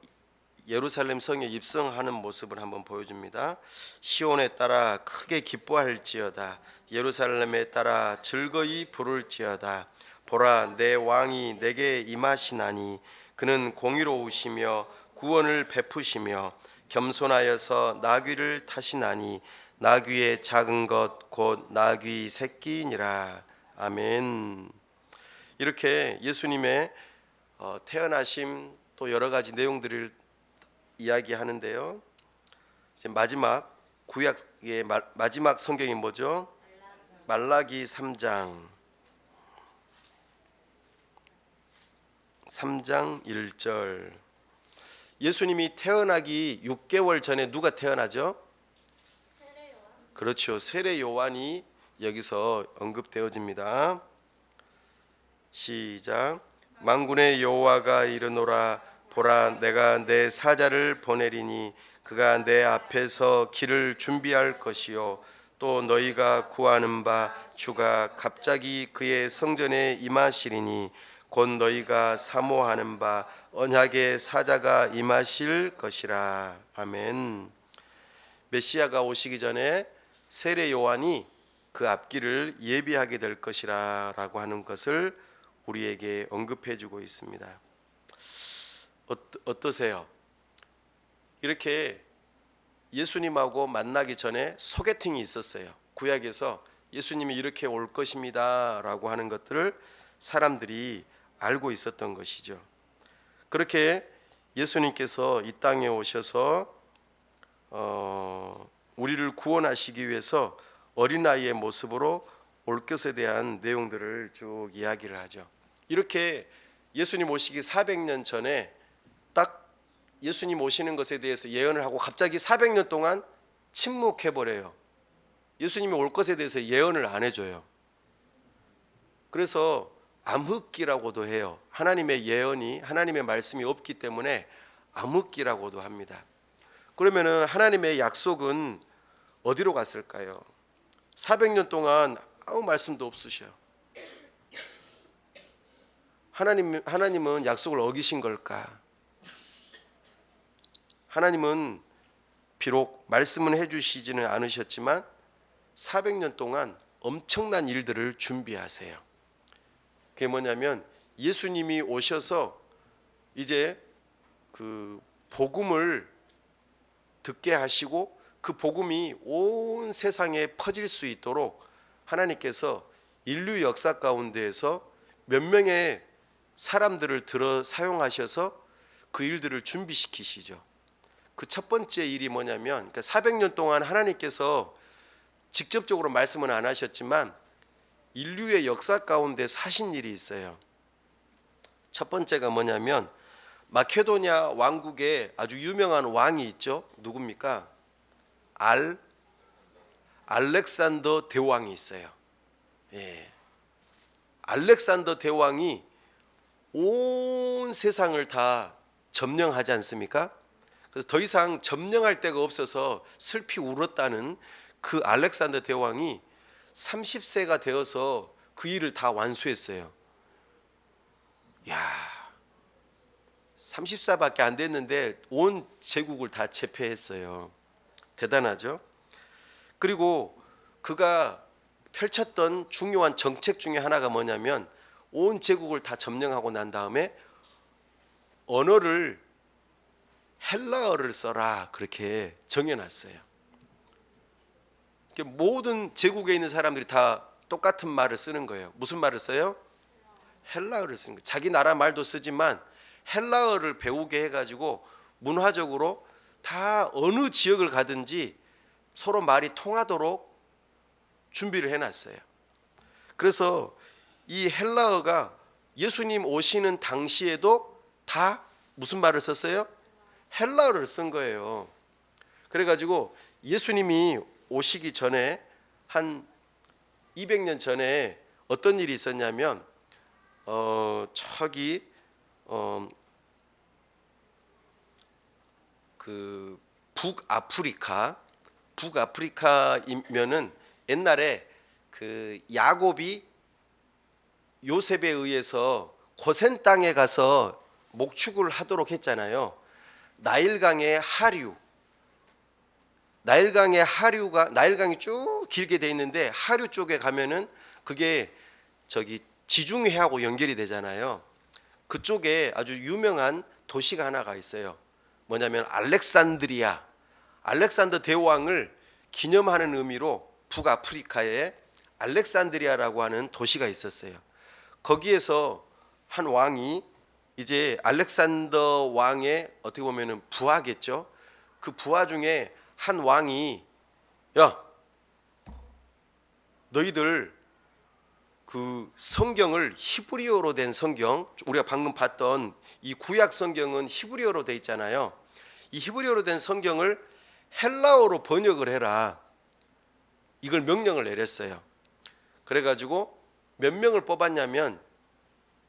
예루살렘 성에 입성하는 모습을 한번 보여줍니다. 시온에 따라 크게 기뻐할지어다. 예루살렘에 따라 즐거이 부를지어다. 보라, 내 왕이 내게 임하시나니 그는 공의로우시며 구원을 베푸시며 겸손하여서 나귀를 타시나니 나귀의 작은 것 곧 나귀 새끼니라. 아멘. 이렇게 예수님의 태어나심 또 여러 가지 내용들을 이야기하는데요. 이제 마지막 구약의 마지막 성경이 뭐죠? 말라기 3장 1절. 예수님이 태어나기 6개월 전에 누가 태어나죠? 그렇죠. 세례 요한이 여기서 언급되어집니다. 시작. 만군의 여호와가 이르노라. 보라, 내가 내 사자를 보내리니 그가 내 앞에서 길을 준비할 것이요 또 너희가 구하는 바 주가 갑자기 그의 성전에 임하시리니 곧 너희가 사모하는 바 언약의 사자가 임하실 것이라. 아멘. 메시아가 오시기 전에 세례 요한이 그 앞길을 예비하게 될 것이라 라고 하는 것을 우리에게 언급해 주고 있습니다. 어떠세요? 이렇게 예수님하고 만나기 전에 소개팅이 있었어요. 구약에서 예수님이 이렇게 올 것입니다 라고 하는 것들을 사람들이 알고 있었던 것이죠. 그렇게 예수님께서 이 땅에 오셔서 우리를 구원하시기 위해서 어린아이의 모습으로 올 것에 대한 내용들을 쭉 이야기를 하죠. 이렇게 예수님 오시기 400년 전에 딱 예수님 오시는 것에 대해서 예언을 하고 갑자기 400년 동안 침묵해버려요. 예수님이 올 것에 대해서 예언을 안 해줘요. 그래서 암흑기라고도 해요. 하나님의 예언이, 하나님의 말씀이 없기 때문에 암흑기라고도 합니다. 그러면은 하나님의 약속은 어디로 갔을까요? 400년 동안 아무 말씀도 없으셔. 하나님은 약속을 어기신 걸까? 하나님은 비록 말씀은 해주시지는 않으셨지만 400년 동안 엄청난 일들을 준비하세요. 그게 뭐냐면 예수님이 오셔서 이제 그 복음을 듣게 하시고 그 복음이 온 세상에 퍼질 수 있도록 하나님께서 인류 역사 가운데에서 몇 명의 사람들을 들어 사용하셔서 그 일들을 준비시키시죠. 그 첫 번째 일이 뭐냐면 400년 동안 하나님께서 직접적으로 말씀은 안 하셨지만 인류의 역사 가운데 사신 일이 있어요. 첫 번째가 뭐냐면 마케도냐 왕국에 아주 유명한 왕이 있죠. 누굽니까? 알렉산더 대왕이 있어요. 예. 알렉산더 대왕이 온 세상을 다 점령하지 않습니까? 그래서 더 이상 점령할 데가 없어서 슬피 울었다는 그 알렉산더 대왕이 30세가 되어서 그 일을 다 완수했어요. 야, 30세밖에 안 됐는데 온 제국을 다 제패했어요. 대단하죠? 그리고 그가 펼쳤던 중요한 정책 중에 하나가 뭐냐면 온 제국을 다 점령하고 난 다음에 언어를 헬라어를 써라 그렇게 정해놨어요. 모든 제국에 있는 사람들이 다 똑같은 말을 쓰는 거예요. 무슨 말을 써요? 헬라어를 쓰는 거예요. 자기 나라 말도 쓰지만 헬라어를 배우게 해가지고 문화적으로 다 어느 지역을 가든지 서로 말이 통하도록 준비를 해놨어요. 그래서 이 헬라어가 예수님 오시는 당시에도 다 무슨 말을 썼어요? 헬라어를 쓴 거예요. 그래가지고 예수님이 오시기 전에 한 200년 전에 어떤 일이 있었냐면 그 북아프리카이면은 옛날에 그 야곱이 요셉에 의해서 고센 땅에 가서 목축을 하도록 했잖아요. 나일강의 나일강이 쭉 길게 돼 있는데 하류 쪽에 가면은 그게 지중해하고 연결이 되잖아요. 그쪽에 아주 유명한 도시가 하나가 있어요. 뭐냐면 알렉산더 대왕을 기념하는 의미로 북아프리카에 알렉산드리아라고 하는 도시가 있었어요. 거기에서 한 왕이 이제 알렉산더 왕의 어떻게 보면은 부하겠죠. 그 부하 중에 한 왕이 야, 너희들 그 성경을 히브리어로 된 성경, 우리가 방금 봤던 이 구약 성경은 히브리어로 돼 있잖아요. 이 히브리어로 된 성경을 헬라어로 번역을 해라. 이걸 명령을 내렸어요. 그래가지고 몇 명을 뽑았냐면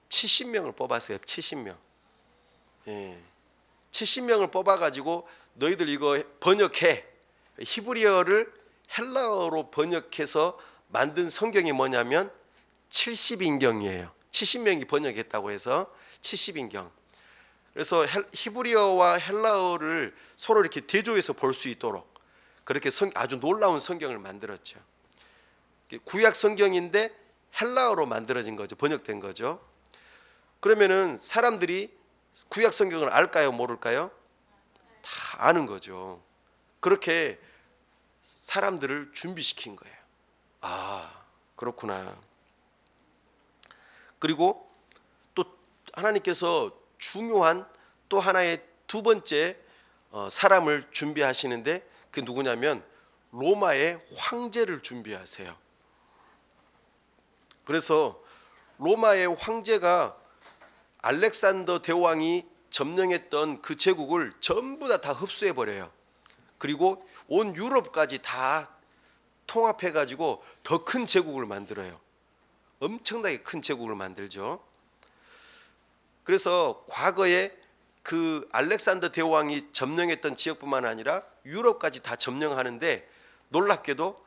70명을 뽑았어요. 70명. 예. 70명을 뽑아가지고 너희들 이거 번역해. 히브리어를 헬라어로 번역해서 만든 성경이 뭐냐면 70인경이에요. 70명이 번역했다고 해서 70인경. 그래서 히브리어와 헬라어를 서로 이렇게 대조해서 볼 수 있도록 그렇게 아주 놀라운 성경을 만들었죠. 구약 성경인데 헬라어로 만들어진 거죠. 번역된 거죠. 그러면은 사람들이 구약 성경을 알까요? 모를까요? 다 아는 거죠. 그렇게 사람들을 준비시킨 거예요. 아, 그렇구나. 그리고 또 하나님께서 중요한 또 하나의 두 번째 사람을 준비하시는데 그게 누구냐면 로마의 황제를 준비하세요. 그래서 로마의 황제가 알렉산더 대왕이 점령했던 그 제국을 전부 다 흡수해 버려요. 그리고 온 유럽까지 다 통합해 가지고 더 큰 제국을 만들어요. 엄청나게 큰 제국을 만들죠. 그래서 과거에 그 알렉산더 대왕이 점령했던 지역뿐만 아니라 유럽까지 다 점령하는데, 놀랍게도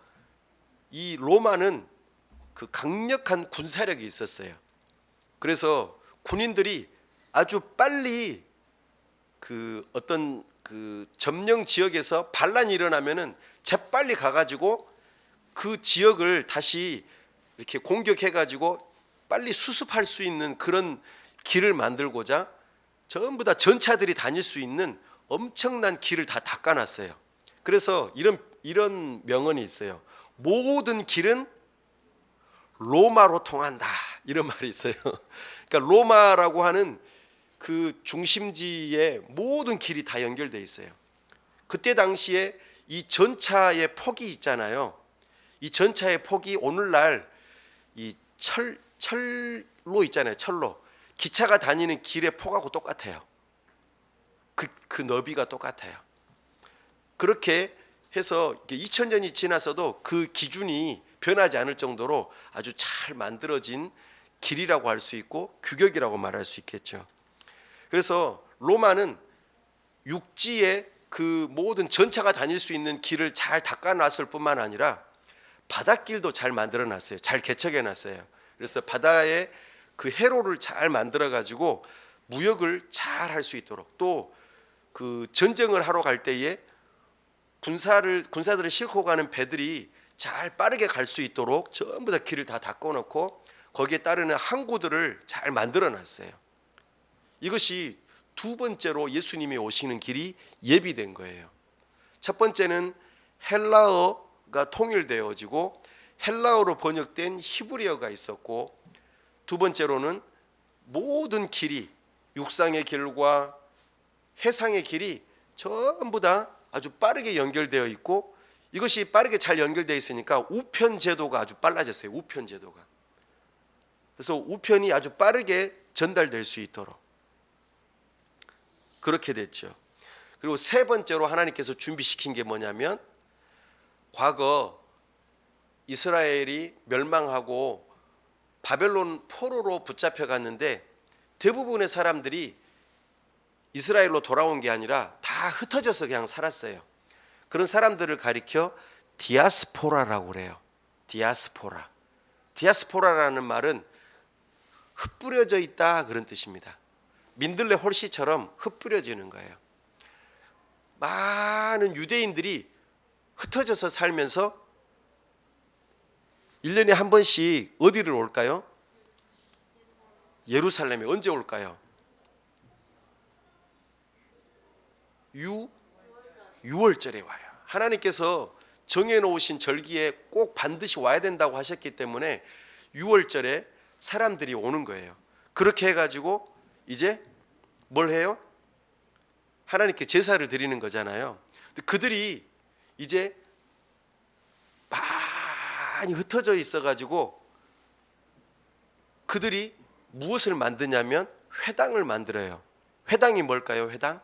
이 로마는 그 강력한 군사력이 있었어요. 그래서 군인들이 아주 빨리 그 어떤 그 점령 지역에서 반란이 일어나면은 재빨리 가가지고 그 지역을 다시 이렇게 공격해가지고 빨리 수습할 수 있는 그런 길을 만들고자 전부 다 전차들이 다닐 수 있는 엄청난 길을 다 닦아놨어요. 그래서 이런 명언이 있어요. 모든 길은 로마로 통한다, 이런 말이 있어요. 그러니까 로마라고 하는 그 중심지에 모든 길이 다 연결돼 있어요. 그때 당시에 이 전차의 폭이 있잖아요. 이 전차의 폭이 오늘날 이 철로 있잖아요. 철로. 기차가 다니는 길의 폭하고 똑같아요. 그 너비가 똑같아요. 그렇게 해서 2000년이 지나서도 그 기준이 변하지 않을 정도로 아주 잘 만들어진 길이라고 할 수 있고 규격이라고 말할 수 있겠죠. 그래서 로마는 육지에 그 모든 전차가 다닐 수 있는 길을 잘 닦아놨을 뿐만 아니라 바닷길도 잘 만들어놨어요. 잘 개척해놨어요. 그래서 바다에 그 해로를 잘 만들어가지고 무역을 잘 할 수 있도록, 또 그 전쟁을 하러 갈 때에 군사들을 싣고 가는 배들이 잘 빠르게 갈 수 있도록 전부 다 길을 다 닦아놓고 거기에 따르는 항구들을 잘 만들어놨어요. 이것이 두 번째로 예수님이 오시는 길이 예비된 거예요. 첫 번째는 헬라어가 통일되어지고 헬라어로 번역된 히브리어가 있었고, 두 번째로는 모든 길이, 육상의 길과 해상의 길이 전부 다 아주 빠르게 연결되어 있고, 이것이 빠르게 잘 연결되어 있으니까 우편 제도가 아주 빨라졌어요. 우편 제도가. 그래서 우편이 아주 빠르게 전달될 수 있도록 그렇게 됐죠. 그리고 세 번째로 하나님께서 준비시킨 게 뭐냐면, 과거 이스라엘이 멸망하고 바벨론 포로로 붙잡혀 갔는데 대부분의 사람들이 이스라엘로 돌아온 게 아니라 다 흩어져서 그냥 살았어요. 그런 사람들을 가리켜 디아스포라라고 그래요. 디아스포라. 디아스포라라는 말은 흩뿌려져 있다, 그런 뜻입니다. 민들레 홀씨처럼 흩뿌려지는 거예요. 많은 유대인들이 흩어져서 살면서 1년에 한 번씩 어디를 올까요? 예루살렘에. 언제 올까요? 유월절에 와요. 하나님께서 정해놓으신 절기에 꼭 반드시 와야 된다고 하셨기 때문에 유월절에 사람들이 오는 거예요. 그렇게 해가지고 이제 뭘 해요? 하나님께 제사를 드리는 거잖아요. 그들이 이제 많이 흩어져 있어가지고 그들이 무엇을 만드냐면 회당을 만들어요. 회당이 뭘까요? 회당?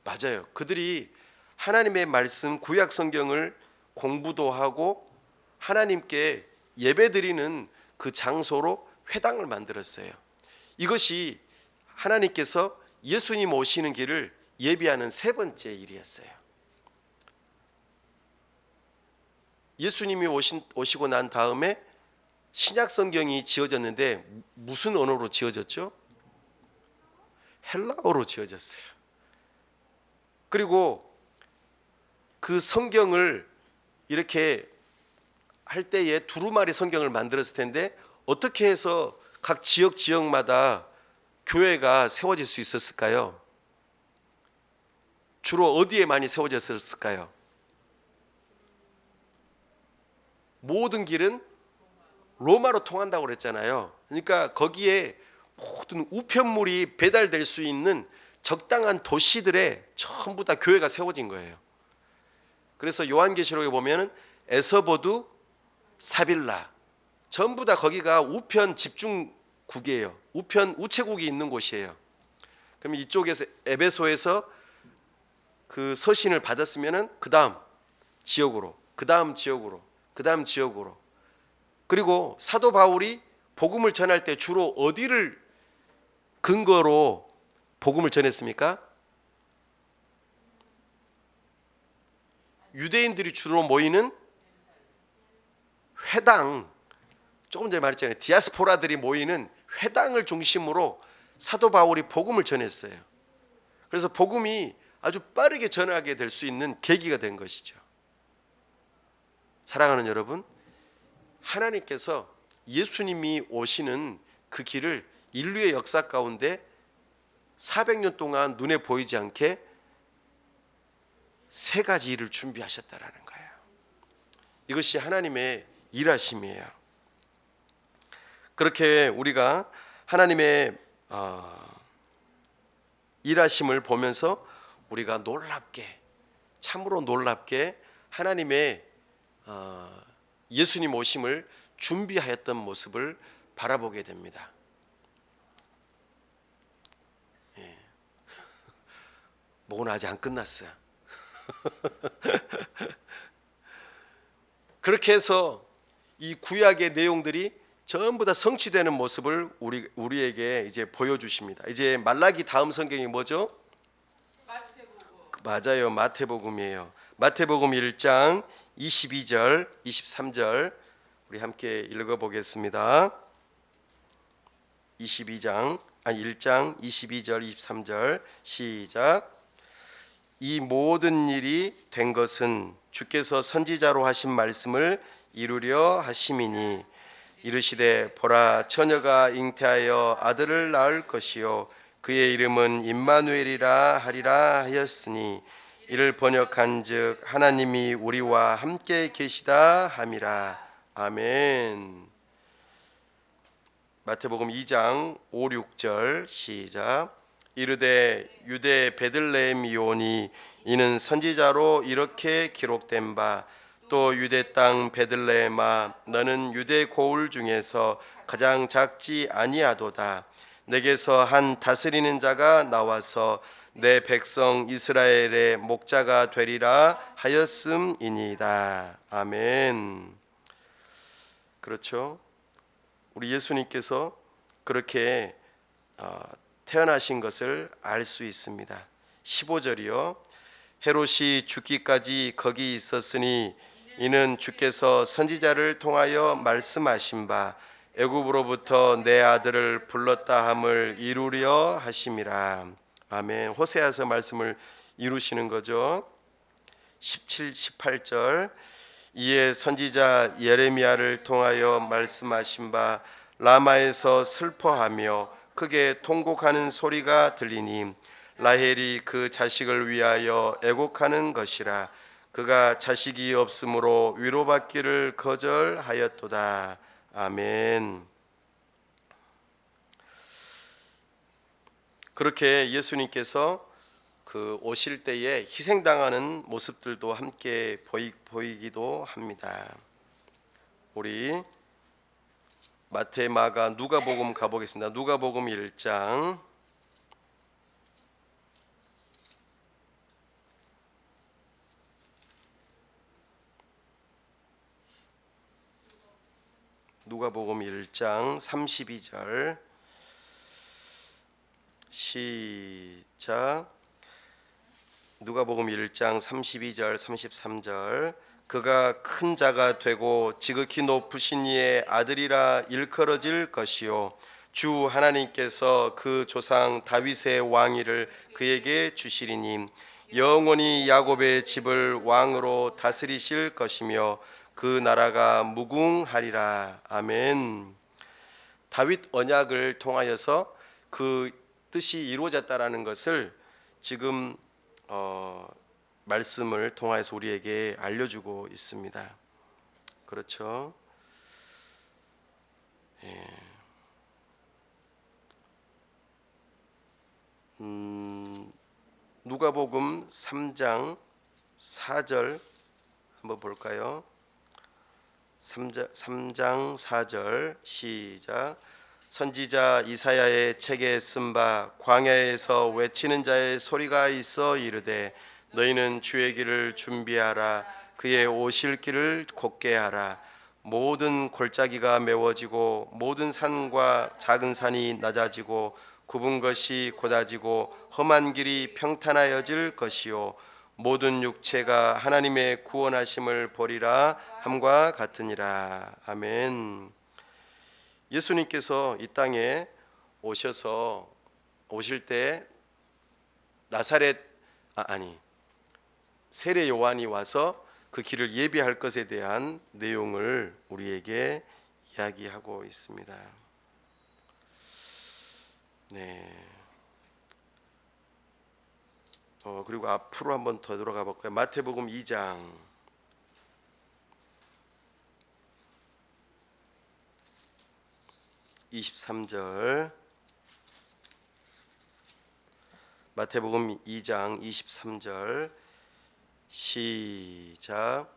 맞아요. 그들이 하나님의 말씀, 구약 성경을 공부도 하고 하나님께 예배드리는 그 장소로 회당을 만들었어요. 이것이 하나님께서 예수님 오시는 길을 예비하는 세 번째 일이었어요. 예수님이 오시고 난 다음에 신약 성경이 지어졌는데 무슨 언어로 지어졌죠? 헬라어로 지어졌어요. 그리고 그 성경을 이렇게 할 때에 두루마리 성경을 만들었을 텐데 어떻게 해서 각 지역마다 교회가 세워질 수 있었을까요? 주로 어디에 많이 세워졌을까요? 모든 길은 로마로 통한다고 그랬잖아요. 그러니까 거기에 모든 우편물이 배달될 수 있는 적당한 도시들에 전부 다 교회가 세워진 거예요. 그래서 요한계시록에 보면 에서보두, 사빌라 전부 다 거기가 우편 집중국이에요. 우체국이 있는 곳이에요. 그럼 이쪽에서 에베소에서 그 서신을 받았으면은 그 다음 지역으로, 그 다음 지역으로, 그 다음 지역으로. 그리고 사도 바울이 복음을 전할 때 주로 어디를 근거로 복음을 전했습니까? 유대인들이 주로 모이는 회당, 조금 전에 말했잖아요. 디아스포라들이 모이는 회당을 중심으로 사도 바울이 복음을 전했어요. 그래서 복음이 아주 빠르게 전하게 될 수 있는 계기가 된 것이죠. 사랑하는 여러분, 하나님께서 예수님이 오시는 그 길을 인류의 역사 가운데 400년 동안 눈에 보이지 않게 세 가지 일을 준비하셨다라는 거예요. 이것이 하나님의 일하심이에요. 그렇게 우리가 하나님의 일하심을 보면서 우리가 놀랍게, 참으로 놀랍게 하나님의 예수님 오심을 준비하였던 모습을 바라보게 됩니다. 예. 뭐는 아직 안 끝났어요. 그렇게 해서 이 구약의 내용들이 전부 다 성취되는 모습을 우리에게 이제 보여주십니다. 이제 말라기 다음 성경이 뭐죠? 맞아요, 마태복음이에요. 마태복음 1장 22절, 23절 우리 함께 읽어보겠습니다. 1장 22절, 23절 시작. 이 모든 일이 된 것은 주께서 선지자로 하신 말씀을 이루려 하심이니 이르시되 보라 처녀가 잉태하여 아들을 낳을 것이요 그의 이름은 임마누엘이라 하리라 하였으니 이를 번역한즉 하나님이 우리와 함께 계시다 함이라. 아멘. 마태복음 2장 5, 6절 시작. 이르되 유대 베들레헴이오니 이는 선지자로 이렇게 기록된 바 또 유대 땅 베들레헴아 너는 유대 고을 중에서 가장 작지 아니하도다. 내게서 한 다스리는 자가 나와서 내 백성 이스라엘의 목자가 되리라 하였음이니이다. 아멘. 그렇죠. 우리 예수님께서 그렇게 태어나신 것을 알 수 있습니다. 15절이요. 헤롯이 죽기까지 거기 있었으니 이는 주께서 선지자를 통하여 말씀하신 바 애굽으로부터 내 아들을 불렀다 함을 이루려 하심이라. 아멘. 호세아서 말씀을 이루시는 거죠. 17, 18절 이에 선지자 예레미야를 통하여 말씀하신 바 라마에서 슬퍼하며 크게 통곡하는 소리가 들리니 라헬이 그 자식을 위하여 애곡하는 것이라. 그가 자식이 없으므로 위로받기를 거절하였도다. 아멘. 그렇게 예수님께서 그 오실 때에 희생당하는 모습들도 함께 보이기도 합니다. 우리 마태, 마가, 누가복음 가보겠습니다. 누가복음 1장 누가복음 1장 32절 시작. 누가복음 1장 32절 33절 그가 큰 자가 되고 지극히 높으신 이의 아들이라 일컬어질 것이요 주 하나님께서 그 조상 다윗의 왕위를 그에게 주시리니 영원히 야곱의 집을 왕으로 다스리실 것이며 그 나라가 무궁하리라. 아멘. 다윗 언약을 통하여서 그 뜻이 이루어졌다라는 것을 지금 말씀을 통해서 우리에게 알려주고 있습니다. 그렇죠? 예. 누가복음 3장 4절 한번 볼까요? 3장 4절 시작. 선지자 이사야의 책에 쓴 바 광야에서 외치는 자의 소리가 있어 이르되 너희는 주의 길을 준비하라 그의 오실 길을 곧게 하라 모든 골짜기가 메워지고 모든 산과 작은 산이 낮아지고 굽은 것이 곧아지고 험한 길이 평탄하여질 것이요 모든 육체가 하나님의 구원하심을 보리라 함과 같으니라. 아멘. 예수님께서 이 땅에 오실 때 세례 요한이 와서 그 길을 예비할 것에 대한 내용을 우리에게 이야기하고 있습니다. 네. 그리고 앞으로 한번 더 들어가 볼까요? 마태복음 2장 23절. 마태복음 2장 23절 시작.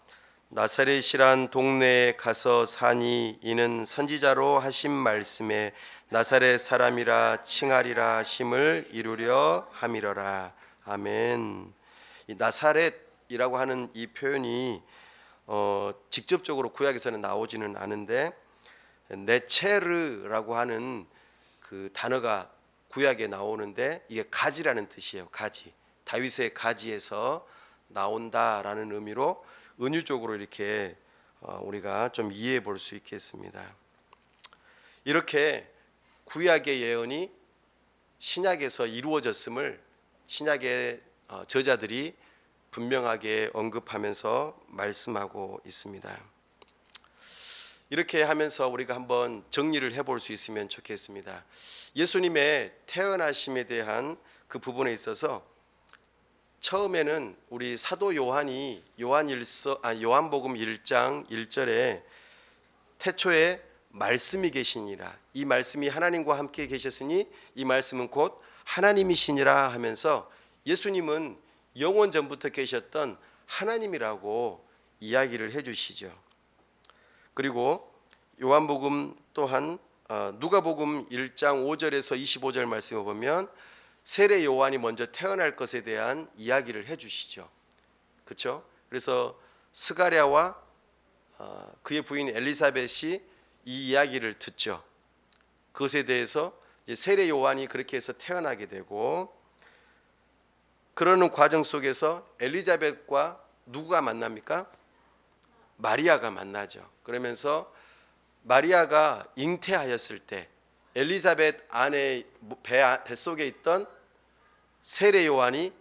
나사렛이란 동네에 가서 사니 이는 선지자로 하신 말씀에 나사렛 사람이라 칭하리라 하심을 이루려 함이러라. 아멘. 이 나사렛이라고 하는 이 표현이 직접적으로 구약에서는 나오지는 않은데 네체르라고 하는 그 단어가 구약에 나오는데 이게 가지라는 뜻이에요. 가지. 다윗의 가지에서 나온다라는 의미로 은유적으로 이렇게 우리가 좀 이해해 볼 수 있겠습니다. 이렇게 구약의 예언이 신약에서 이루어졌음을 신약의 저자들이 분명하게 언급하면서 말씀하고 있습니다. 이렇게 하면서 우리가 한번 정리를 해볼 수 있으면 좋겠습니다. 예수님의 태어나심에 대한 그 부분에 있어서 처음에는 우리 사도 요한이 요한복음 1장 1절에 태초에 말씀이 계시니라 이 말씀이 하나님과 함께 계셨으니 이 말씀은 곧 하나님이시니라 하면서 예수님은 영원 전부터 계셨던 하나님이라고 이야기를 해주시죠. 그리고 요한복음 또한 누가복음 1장 5절에서 25절 말씀을 보면 세례 요한이 먼저 태어날 것에 대한 이야기를 해주시죠. 그렇죠? 그래서 스가랴와 그의 부인 엘리사벳이 이 이야기를 듣죠. 그것에 대해서 이제 세례 요한이 그렇게 해서 태어나게 되고 그러는 과정 속에서 엘리자벳과 누구가 만납니까? 마리아가 만나죠. 그러면서 마리아가 잉태하였을 때 엘리자벳 안에 뱃속에 있던 세례 요한이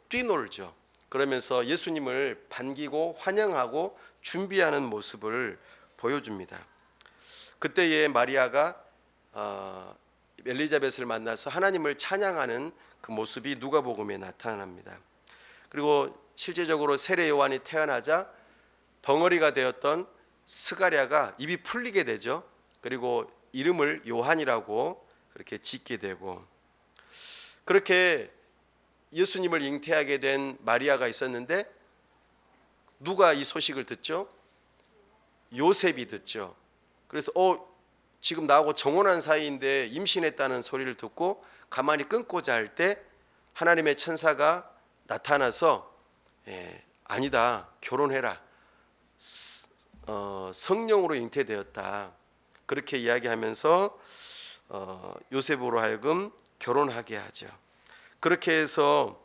뛰놀죠. 그러면서 예수님을 반기고 환영하고 준비하는 모습을 보여줍니다. 그때에 마리아가 엘리자벳을 만나서 하나님을 찬양하는 그 모습이 누가복음에 나타납니다. 그리고 실제적으로 세례 요한이 태어나자 벙어리가 되었던 스가랴가 입이 풀리게 되죠. 그리고 이름을 요한이라고 그렇게 짓게 되고 그렇게 예수님을 잉태하게 된 마리아가 있었는데 누가 이 소식을 듣죠? 요셉이 듣죠. 그래서 지금 나하고 정혼한 사이인데 임신했다는 소리를 듣고 가만히 끊고자 할 때 하나님의 천사가 나타나서 아니다 결혼해라 성령으로 잉태되었다 그렇게 이야기하면서 요셉으로 하여금 결혼하게 하죠. 그렇게 해서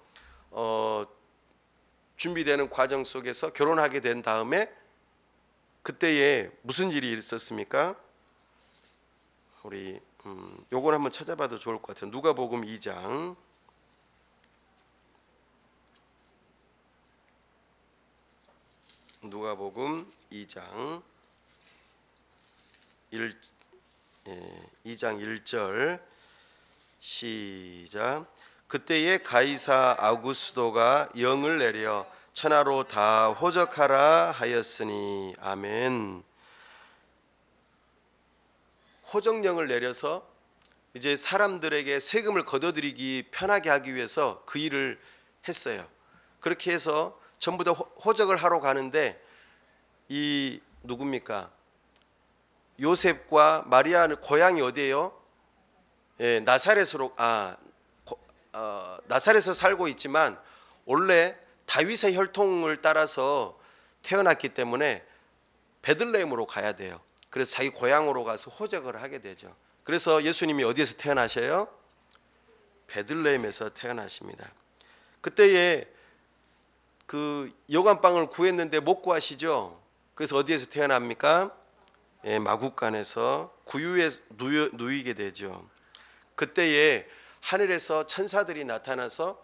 준비되는 과정 속에서 결혼하게 된 다음에 그때에 무슨 일이 있었습니까? 우리 요걸 한번 찾아봐도 좋을 것 같아요. 누가복음 2장 누가복음 2장 1절 시작. 그때에 가이사 아구스도가 영을 내려 천하로 다 호적하라 하였으니 아멘. 호적령을 내려서 이제 사람들에게 세금을 걷어들이기 편하게 하기 위해서 그 일을 했어요. 그렇게 해서 전부 다 호적을 하러 가는데 이 누굽니까? 요셉과 마리아는 고향이 어디예요? 예, 나사렛에서 살고 있지만 원래 다윗의 혈통을 따라서 태어났기 때문에 베들레헴으로 가야 돼요. 그래서 자기 고향으로 가서 호적을 하게 되죠. 그래서 예수님이 어디에서 태어나셔요? 베들레헴에서 태어나십니다. 그때에 그 여관방을 구했는데 못 구하시죠. 그래서 어디에서 태어납니까? 예, 마구간에서 구유에 누이게 되죠. 그때에 하늘에서 천사들이 나타나서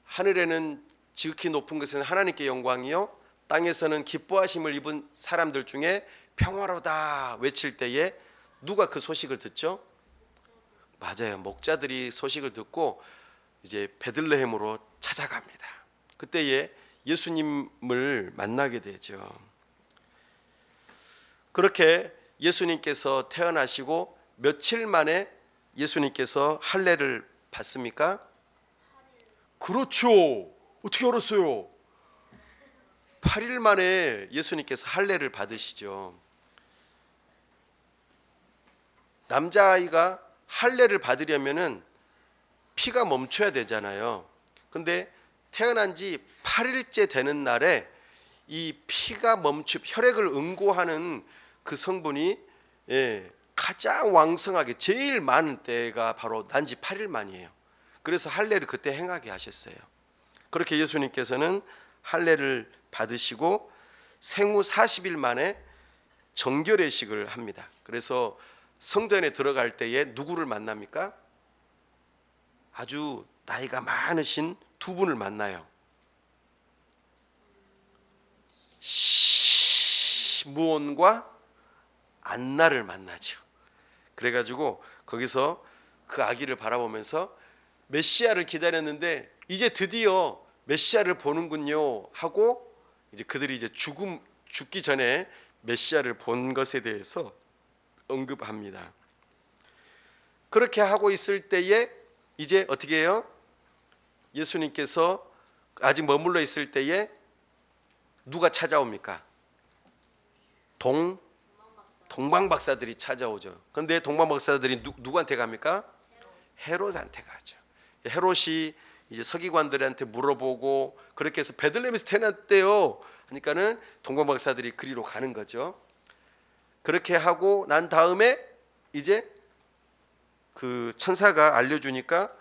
하늘에는 지극히 높은 것은 하나님께 영광이요 땅에서는 기뻐하심을 입은 사람들 중에 평화로다 외칠 때에 누가 그 소식을 듣죠? 맞아요. 목자들이 소식을 듣고 이제 베들레헴으로 찾아갑니다. 그때에 예수님을 만나게 되죠. 그렇게 예수님께서 태어나시고 며칠 만에 예수님께서 할례를 받습니까? 그렇죠. 어떻게 알았어요? 8일 만에 예수님께서 할례를 받으시죠. 남자아이가 할례를 받으려면은 피가 멈춰야 되잖아요. 근데 태어난 지 8일째 되는 날에 이 피가 혈액을 응고하는 그 성분이 가장 왕성하게 제일 많은 때가 바로 난 지 8일 만이에요. 그래서 할례를 그때 행하게 하셨어요. 그렇게 예수님께서는 할례를 받으시고 생후 40일 만에 정결례식을 합니다. 그래서 성전에 들어갈 때에 누구를 만납니까? 아주 나이가 많으신 두 분을 만나요. 시므온과 안나를 만나죠. 그래가지고 거기서 그 아기를 바라보면서 메시아를 기다렸는데 이제 드디어 메시아를 보는군요 하고 이제 그들이 이제 죽기 전에 메시아를 본 것에 대해서 언급합니다. 그렇게 하고 있을 때에 이제 어떻게 해요? 예수님께서 아직 머물러 있을 때에 누가 찾아옵니까? 동방박사들이 찾아오죠. 그런데 동방박사들이 누구한테 갑니까? 헤롯한테 가죠. 헤롯이 이제 서기관들한테 물어보고 그렇게 해서 베들레헴에서 태어났대요. 그러니까는 동방박사들이 그리로 가는 거죠. 그렇게 하고 난 다음에 이제 그 천사가 알려주니까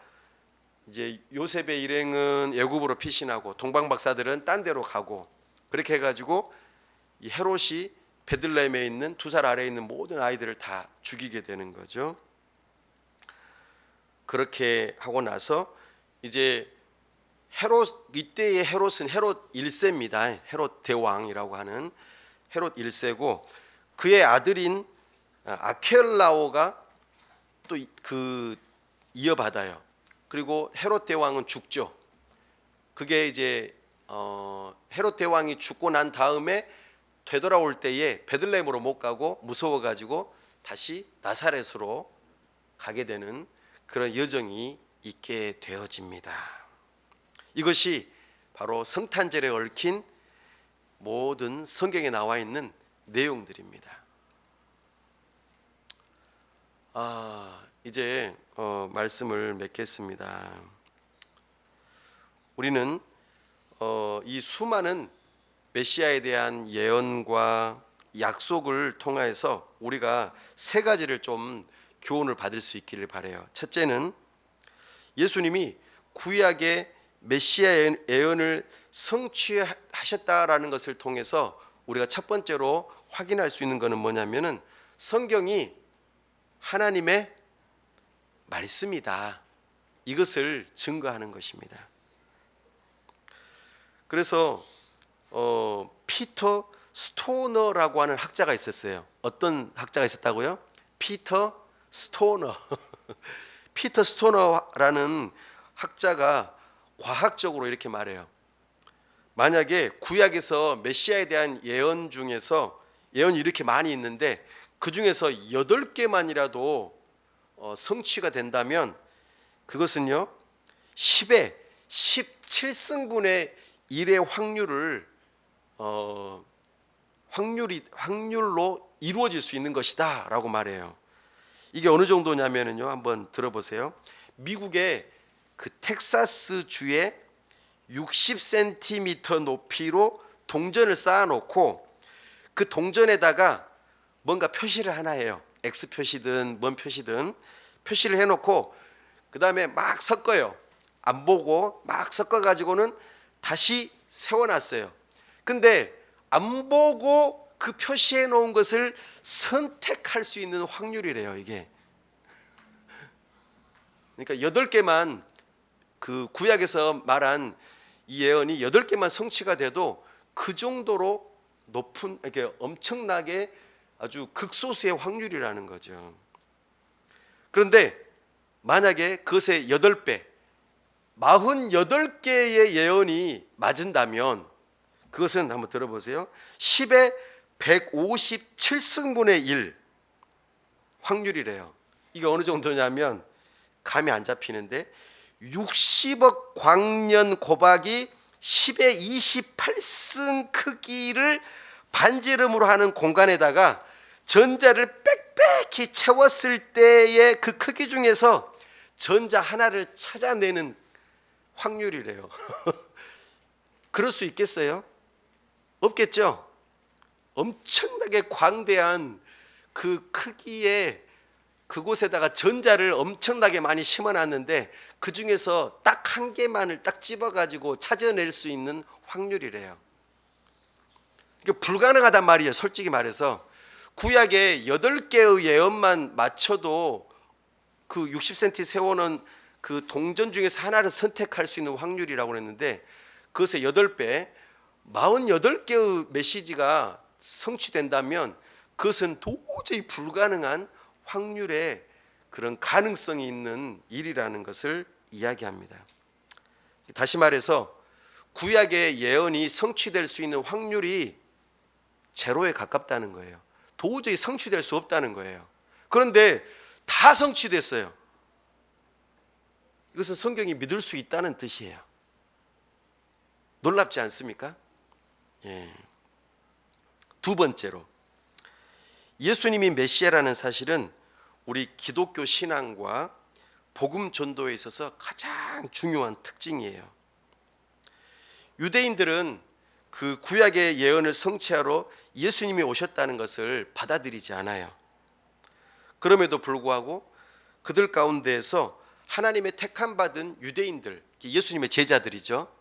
이제 요셉의 일행은 애굽으로 피신하고 동방박사들은 딴 데로 가고 그렇게 해가지고 이 헤롯이 베들레헴에 있는 2살 아래에 있는 모든 아이들을 다 죽이게 되는 거죠. 그렇게 하고 나서 이제 이때의 헤롯은 헤롯 1세입니다. 헤롯 대왕이라고 하는 헤롯 1세고 그의 아들인 아켈라오가 또 그 이어받아요. 그리고 헤롯 대왕은 죽죠. 그게 이제 헤롯 대왕이 죽고 난 다음에 되돌아올 때에 베들레헴으로 못 가고 무서워가지고 다시 나사렛으로 가게 되는 그런 여정이 있게 되어집니다. 이것이 바로 성탄절에 얽힌 모든 성경에 나와 있는 내용들입니다. 이제 말씀을 맺겠습니다. 우리는 이 수많은 메시아에 대한 예언과 약속을 통해서 우리가 세 가지를 좀 교훈을 받을 수 있기를 바라요. 첫째는 예수님이 구약의 메시아 예언을 성취하셨다라는 것을 통해서 우리가 첫 번째로 확인할 수 있는 것은 뭐냐면은 성경이 하나님의 말씀이다. 이것을 증거하는 것입니다. 그래서 피터 스토너라고 하는 학자가 있었어요. 어떤 학자가 있었다고요? 피터 스토너. 피터 스토너라는 학자가 과학적으로 이렇게 말해요. 만약에 구약에서 메시아에 대한 예언 중에서 예언이 이렇게 많이 있는데 그 중에서 8개만이라도 성취가 된다면 그것은요 10의 17승분의 1의 확률로 이루어질 수 있는 것이다 라고 말해요. 이게 어느 정도냐면요, 한번 들어보세요. 미국의 그 텍사스 주에 60cm 높이로 동전을 쌓아놓고 그 동전에다가 뭔가 표시를 하나 해요. X 표시든 뭔 표시든 표시를 해놓고 그 다음에 막 섞어요. 안 보고 막 섞어가지고는 다시 세워놨어요. 근데 안 보고 그 표시해 놓은 것을 선택할 수 있는 확률이래요, 이게. 그러니까 8개만, 그 구약에서 말한 이 예언이 8개만 성취가 돼도 그 정도로 높은, 이렇게 엄청나게 아주 극소수의 확률이라는 거죠. 그런데 만약에 그것의 8배, 48개의 예언이 맞은다면 그것은 한번 들어보세요. 10의 157승분의 1 확률이래요. 이게 어느 정도냐면 감이 안 잡히는데 60억 광년 고박이 10의 28승 크기를 반지름으로 하는 공간에다가 전자를 빽빽히 채웠을 때의 그 크기 중에서 전자 하나를 찾아내는 확률이래요. 그럴 수 있겠어요? 없겠죠? 엄청나게 광대한 그 크기의 그곳에다가 전자를 엄청나게 많이 심어놨는데 그 중에서 딱 한 개만을 딱 집어가지고 찾아낼 수 있는 확률이래요. 이게 불가능하단 말이에요. 솔직히 말해서 구약의 8개의 예언만 맞춰도 그 60cm 세워놓은 그 동전 중에서 하나를 선택할 수 있는 확률이라고 했는데 그것의 8배, 48개의 메시지가 성취된다면 그것은 도저히 불가능한 확률의 그런 가능성이 있는 일이라는 것을 이야기합니다. 다시 말해서 구약의 예언이 성취될 수 있는 확률이 제로에 가깝다는 거예요. 도저히 성취될 수 없다는 거예요. 그런데 다 성취됐어요. 이것은 성경이 믿을 수 있다는 뜻이에요. 놀랍지 않습니까? 예. 두 번째로, 예수님이 메시아라는 사실은 우리 기독교 신앙과 복음 전도에 있어서 가장 중요한 특징이에요. 유대인들은 그 구약의 예언을 성취하러 예수님이 오셨다는 것을 받아들이지 않아요. 그럼에도 불구하고 그들 가운데에서 하나님의 택함 받은 유대인들, 예수님의 제자들이죠.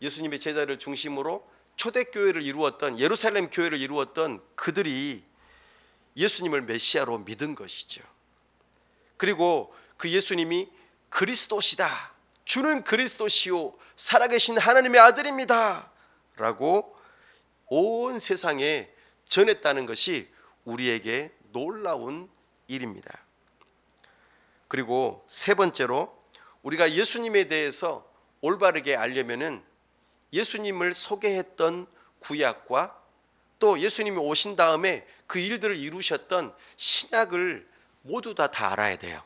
예수님의 제자를 중심으로 초대교회를 이루었던, 예루살렘 교회를 이루었던 그들이 예수님을 메시아로 믿은 것이죠. 그리고 그 예수님이 그리스도시다, 주는 그리스도시요 살아계신 하나님의 아들입니다 라고 온 세상에 전했다는 것이 우리에게 놀라운 일입니다. 그리고 세 번째로, 우리가 예수님에 대해서 올바르게 알려면은 예수님을 소개했던 구약과 또 예수님이 오신 다음에 그 일들을 이루셨던 신약을 모두 다 알아야 돼요.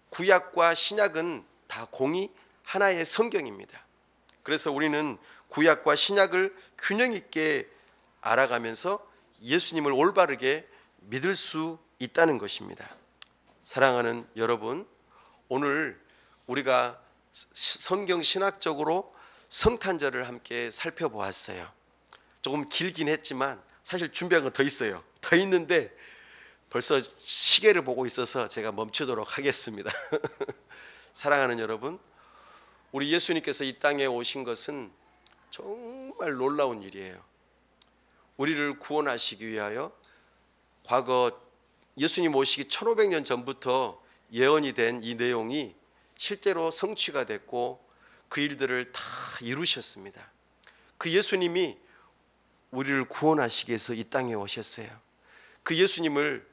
구약과 신약은 다 공이 하나의 성경입니다. 그래서 우리는 구약과 신약을 균형 있게 알아가면서 예수님을 올바르게 믿을 수 있다는 것입니다. 사랑하는 여러분, 오늘 우리가 성경 신학적으로 성탄절을 함께 살펴보았어요. 조금 길긴 했지만 사실 준비한 건 더 있어요. 더 있는데 벌써 시계를 보고 있어서 제가 멈추도록 하겠습니다. 사랑하는 여러분, 우리 예수님께서 이 땅에 오신 것은 정말 놀라운 일이에요. 우리를 구원하시기 위하여 과거 예수님 오시기 1500년 전부터 예언이 된 이 내용이 실제로 성취가 됐고 그 일들을 다 이루셨습니다. 그 예수님이 우리를 구원하시기 위해서 이 땅에 오셨어요. 그 예수님을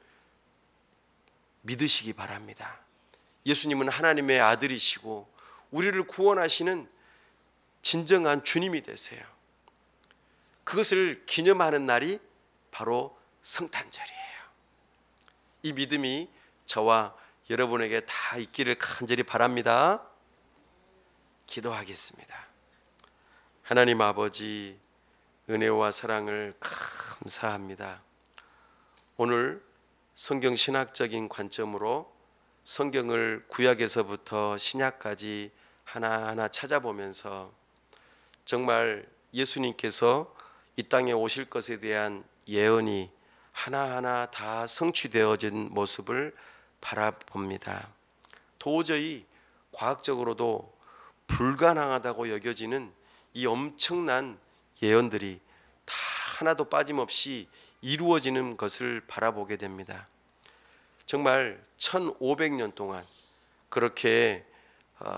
믿으시기 바랍니다. 예수님은 하나님의 아들이시고 우리를 구원하시는 진정한 주님이 되세요. 그것을 기념하는 날이 바로 성탄절이에요. 이 믿음이 저와 여러분에게 다 있기를 간절히 바랍니다. 기도하겠습니다. 하나님 아버지, 은혜와 사랑을 감사합니다. 오늘 성경 신학적인 관점으로 성경을 구약에서부터 신약까지 하나하나 찾아보면서 정말 예수님께서 이 땅에 오실 것에 대한 예언이 하나하나 다 성취되어진 모습을 바라봅니다. 도저히 과학적으로도 불가능하다고 여겨지는 이 엄청난 예언들이 다 하나도 빠짐없이 이루어지는 것을 바라보게 됩니다. 정말 1500년 동안 그렇게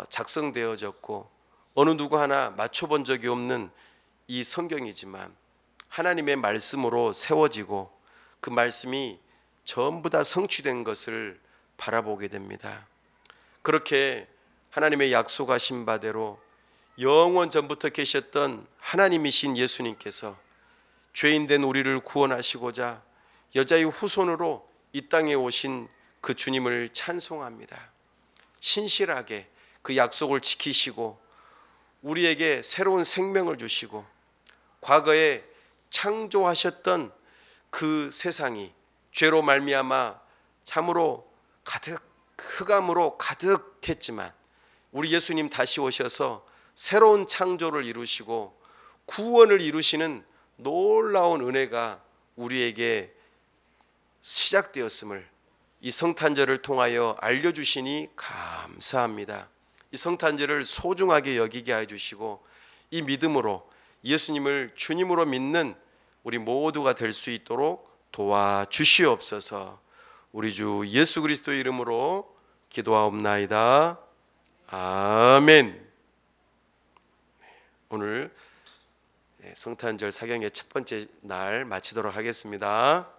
작성되어졌고 어느 누구 하나 맞춰본 적이 없는 이 성경이지만 하나님의 말씀으로 세워지고 그 말씀이 전부 다 성취된 것을 바라보게 됩니다. 그렇게 하나님의 약속하신 바대로 영원 전부터 계셨던 하나님이신 예수님께서 죄인된 우리를 구원하시고자 여자의 후손으로 이 땅에 오신 그 주님을 찬송합니다. 신실하게 그 약속을 지키시고 우리에게 새로운 생명을 주시고 과거에 창조하셨던 그 세상이 죄로 말미암아 참으로 흑암으로 가득했지만 우리 예수님 다시 오셔서 새로운 창조를 이루시고 구원을 이루시는 놀라운 은혜가 우리에게 시작되었음을 이 성탄절을 통하여 알려주시니 감사합니다. 이 성탄절을 소중하게 여기게 해주시고 이 믿음으로 예수님을 주님으로 믿는 우리 모두가 될 수 있도록 도와주시옵소서. 우리 주 예수 그리스도의 이름으로 기도하옵나이다. 아멘. 오늘 성탄절 사경의 첫 번째 날 마치도록 하겠습니다.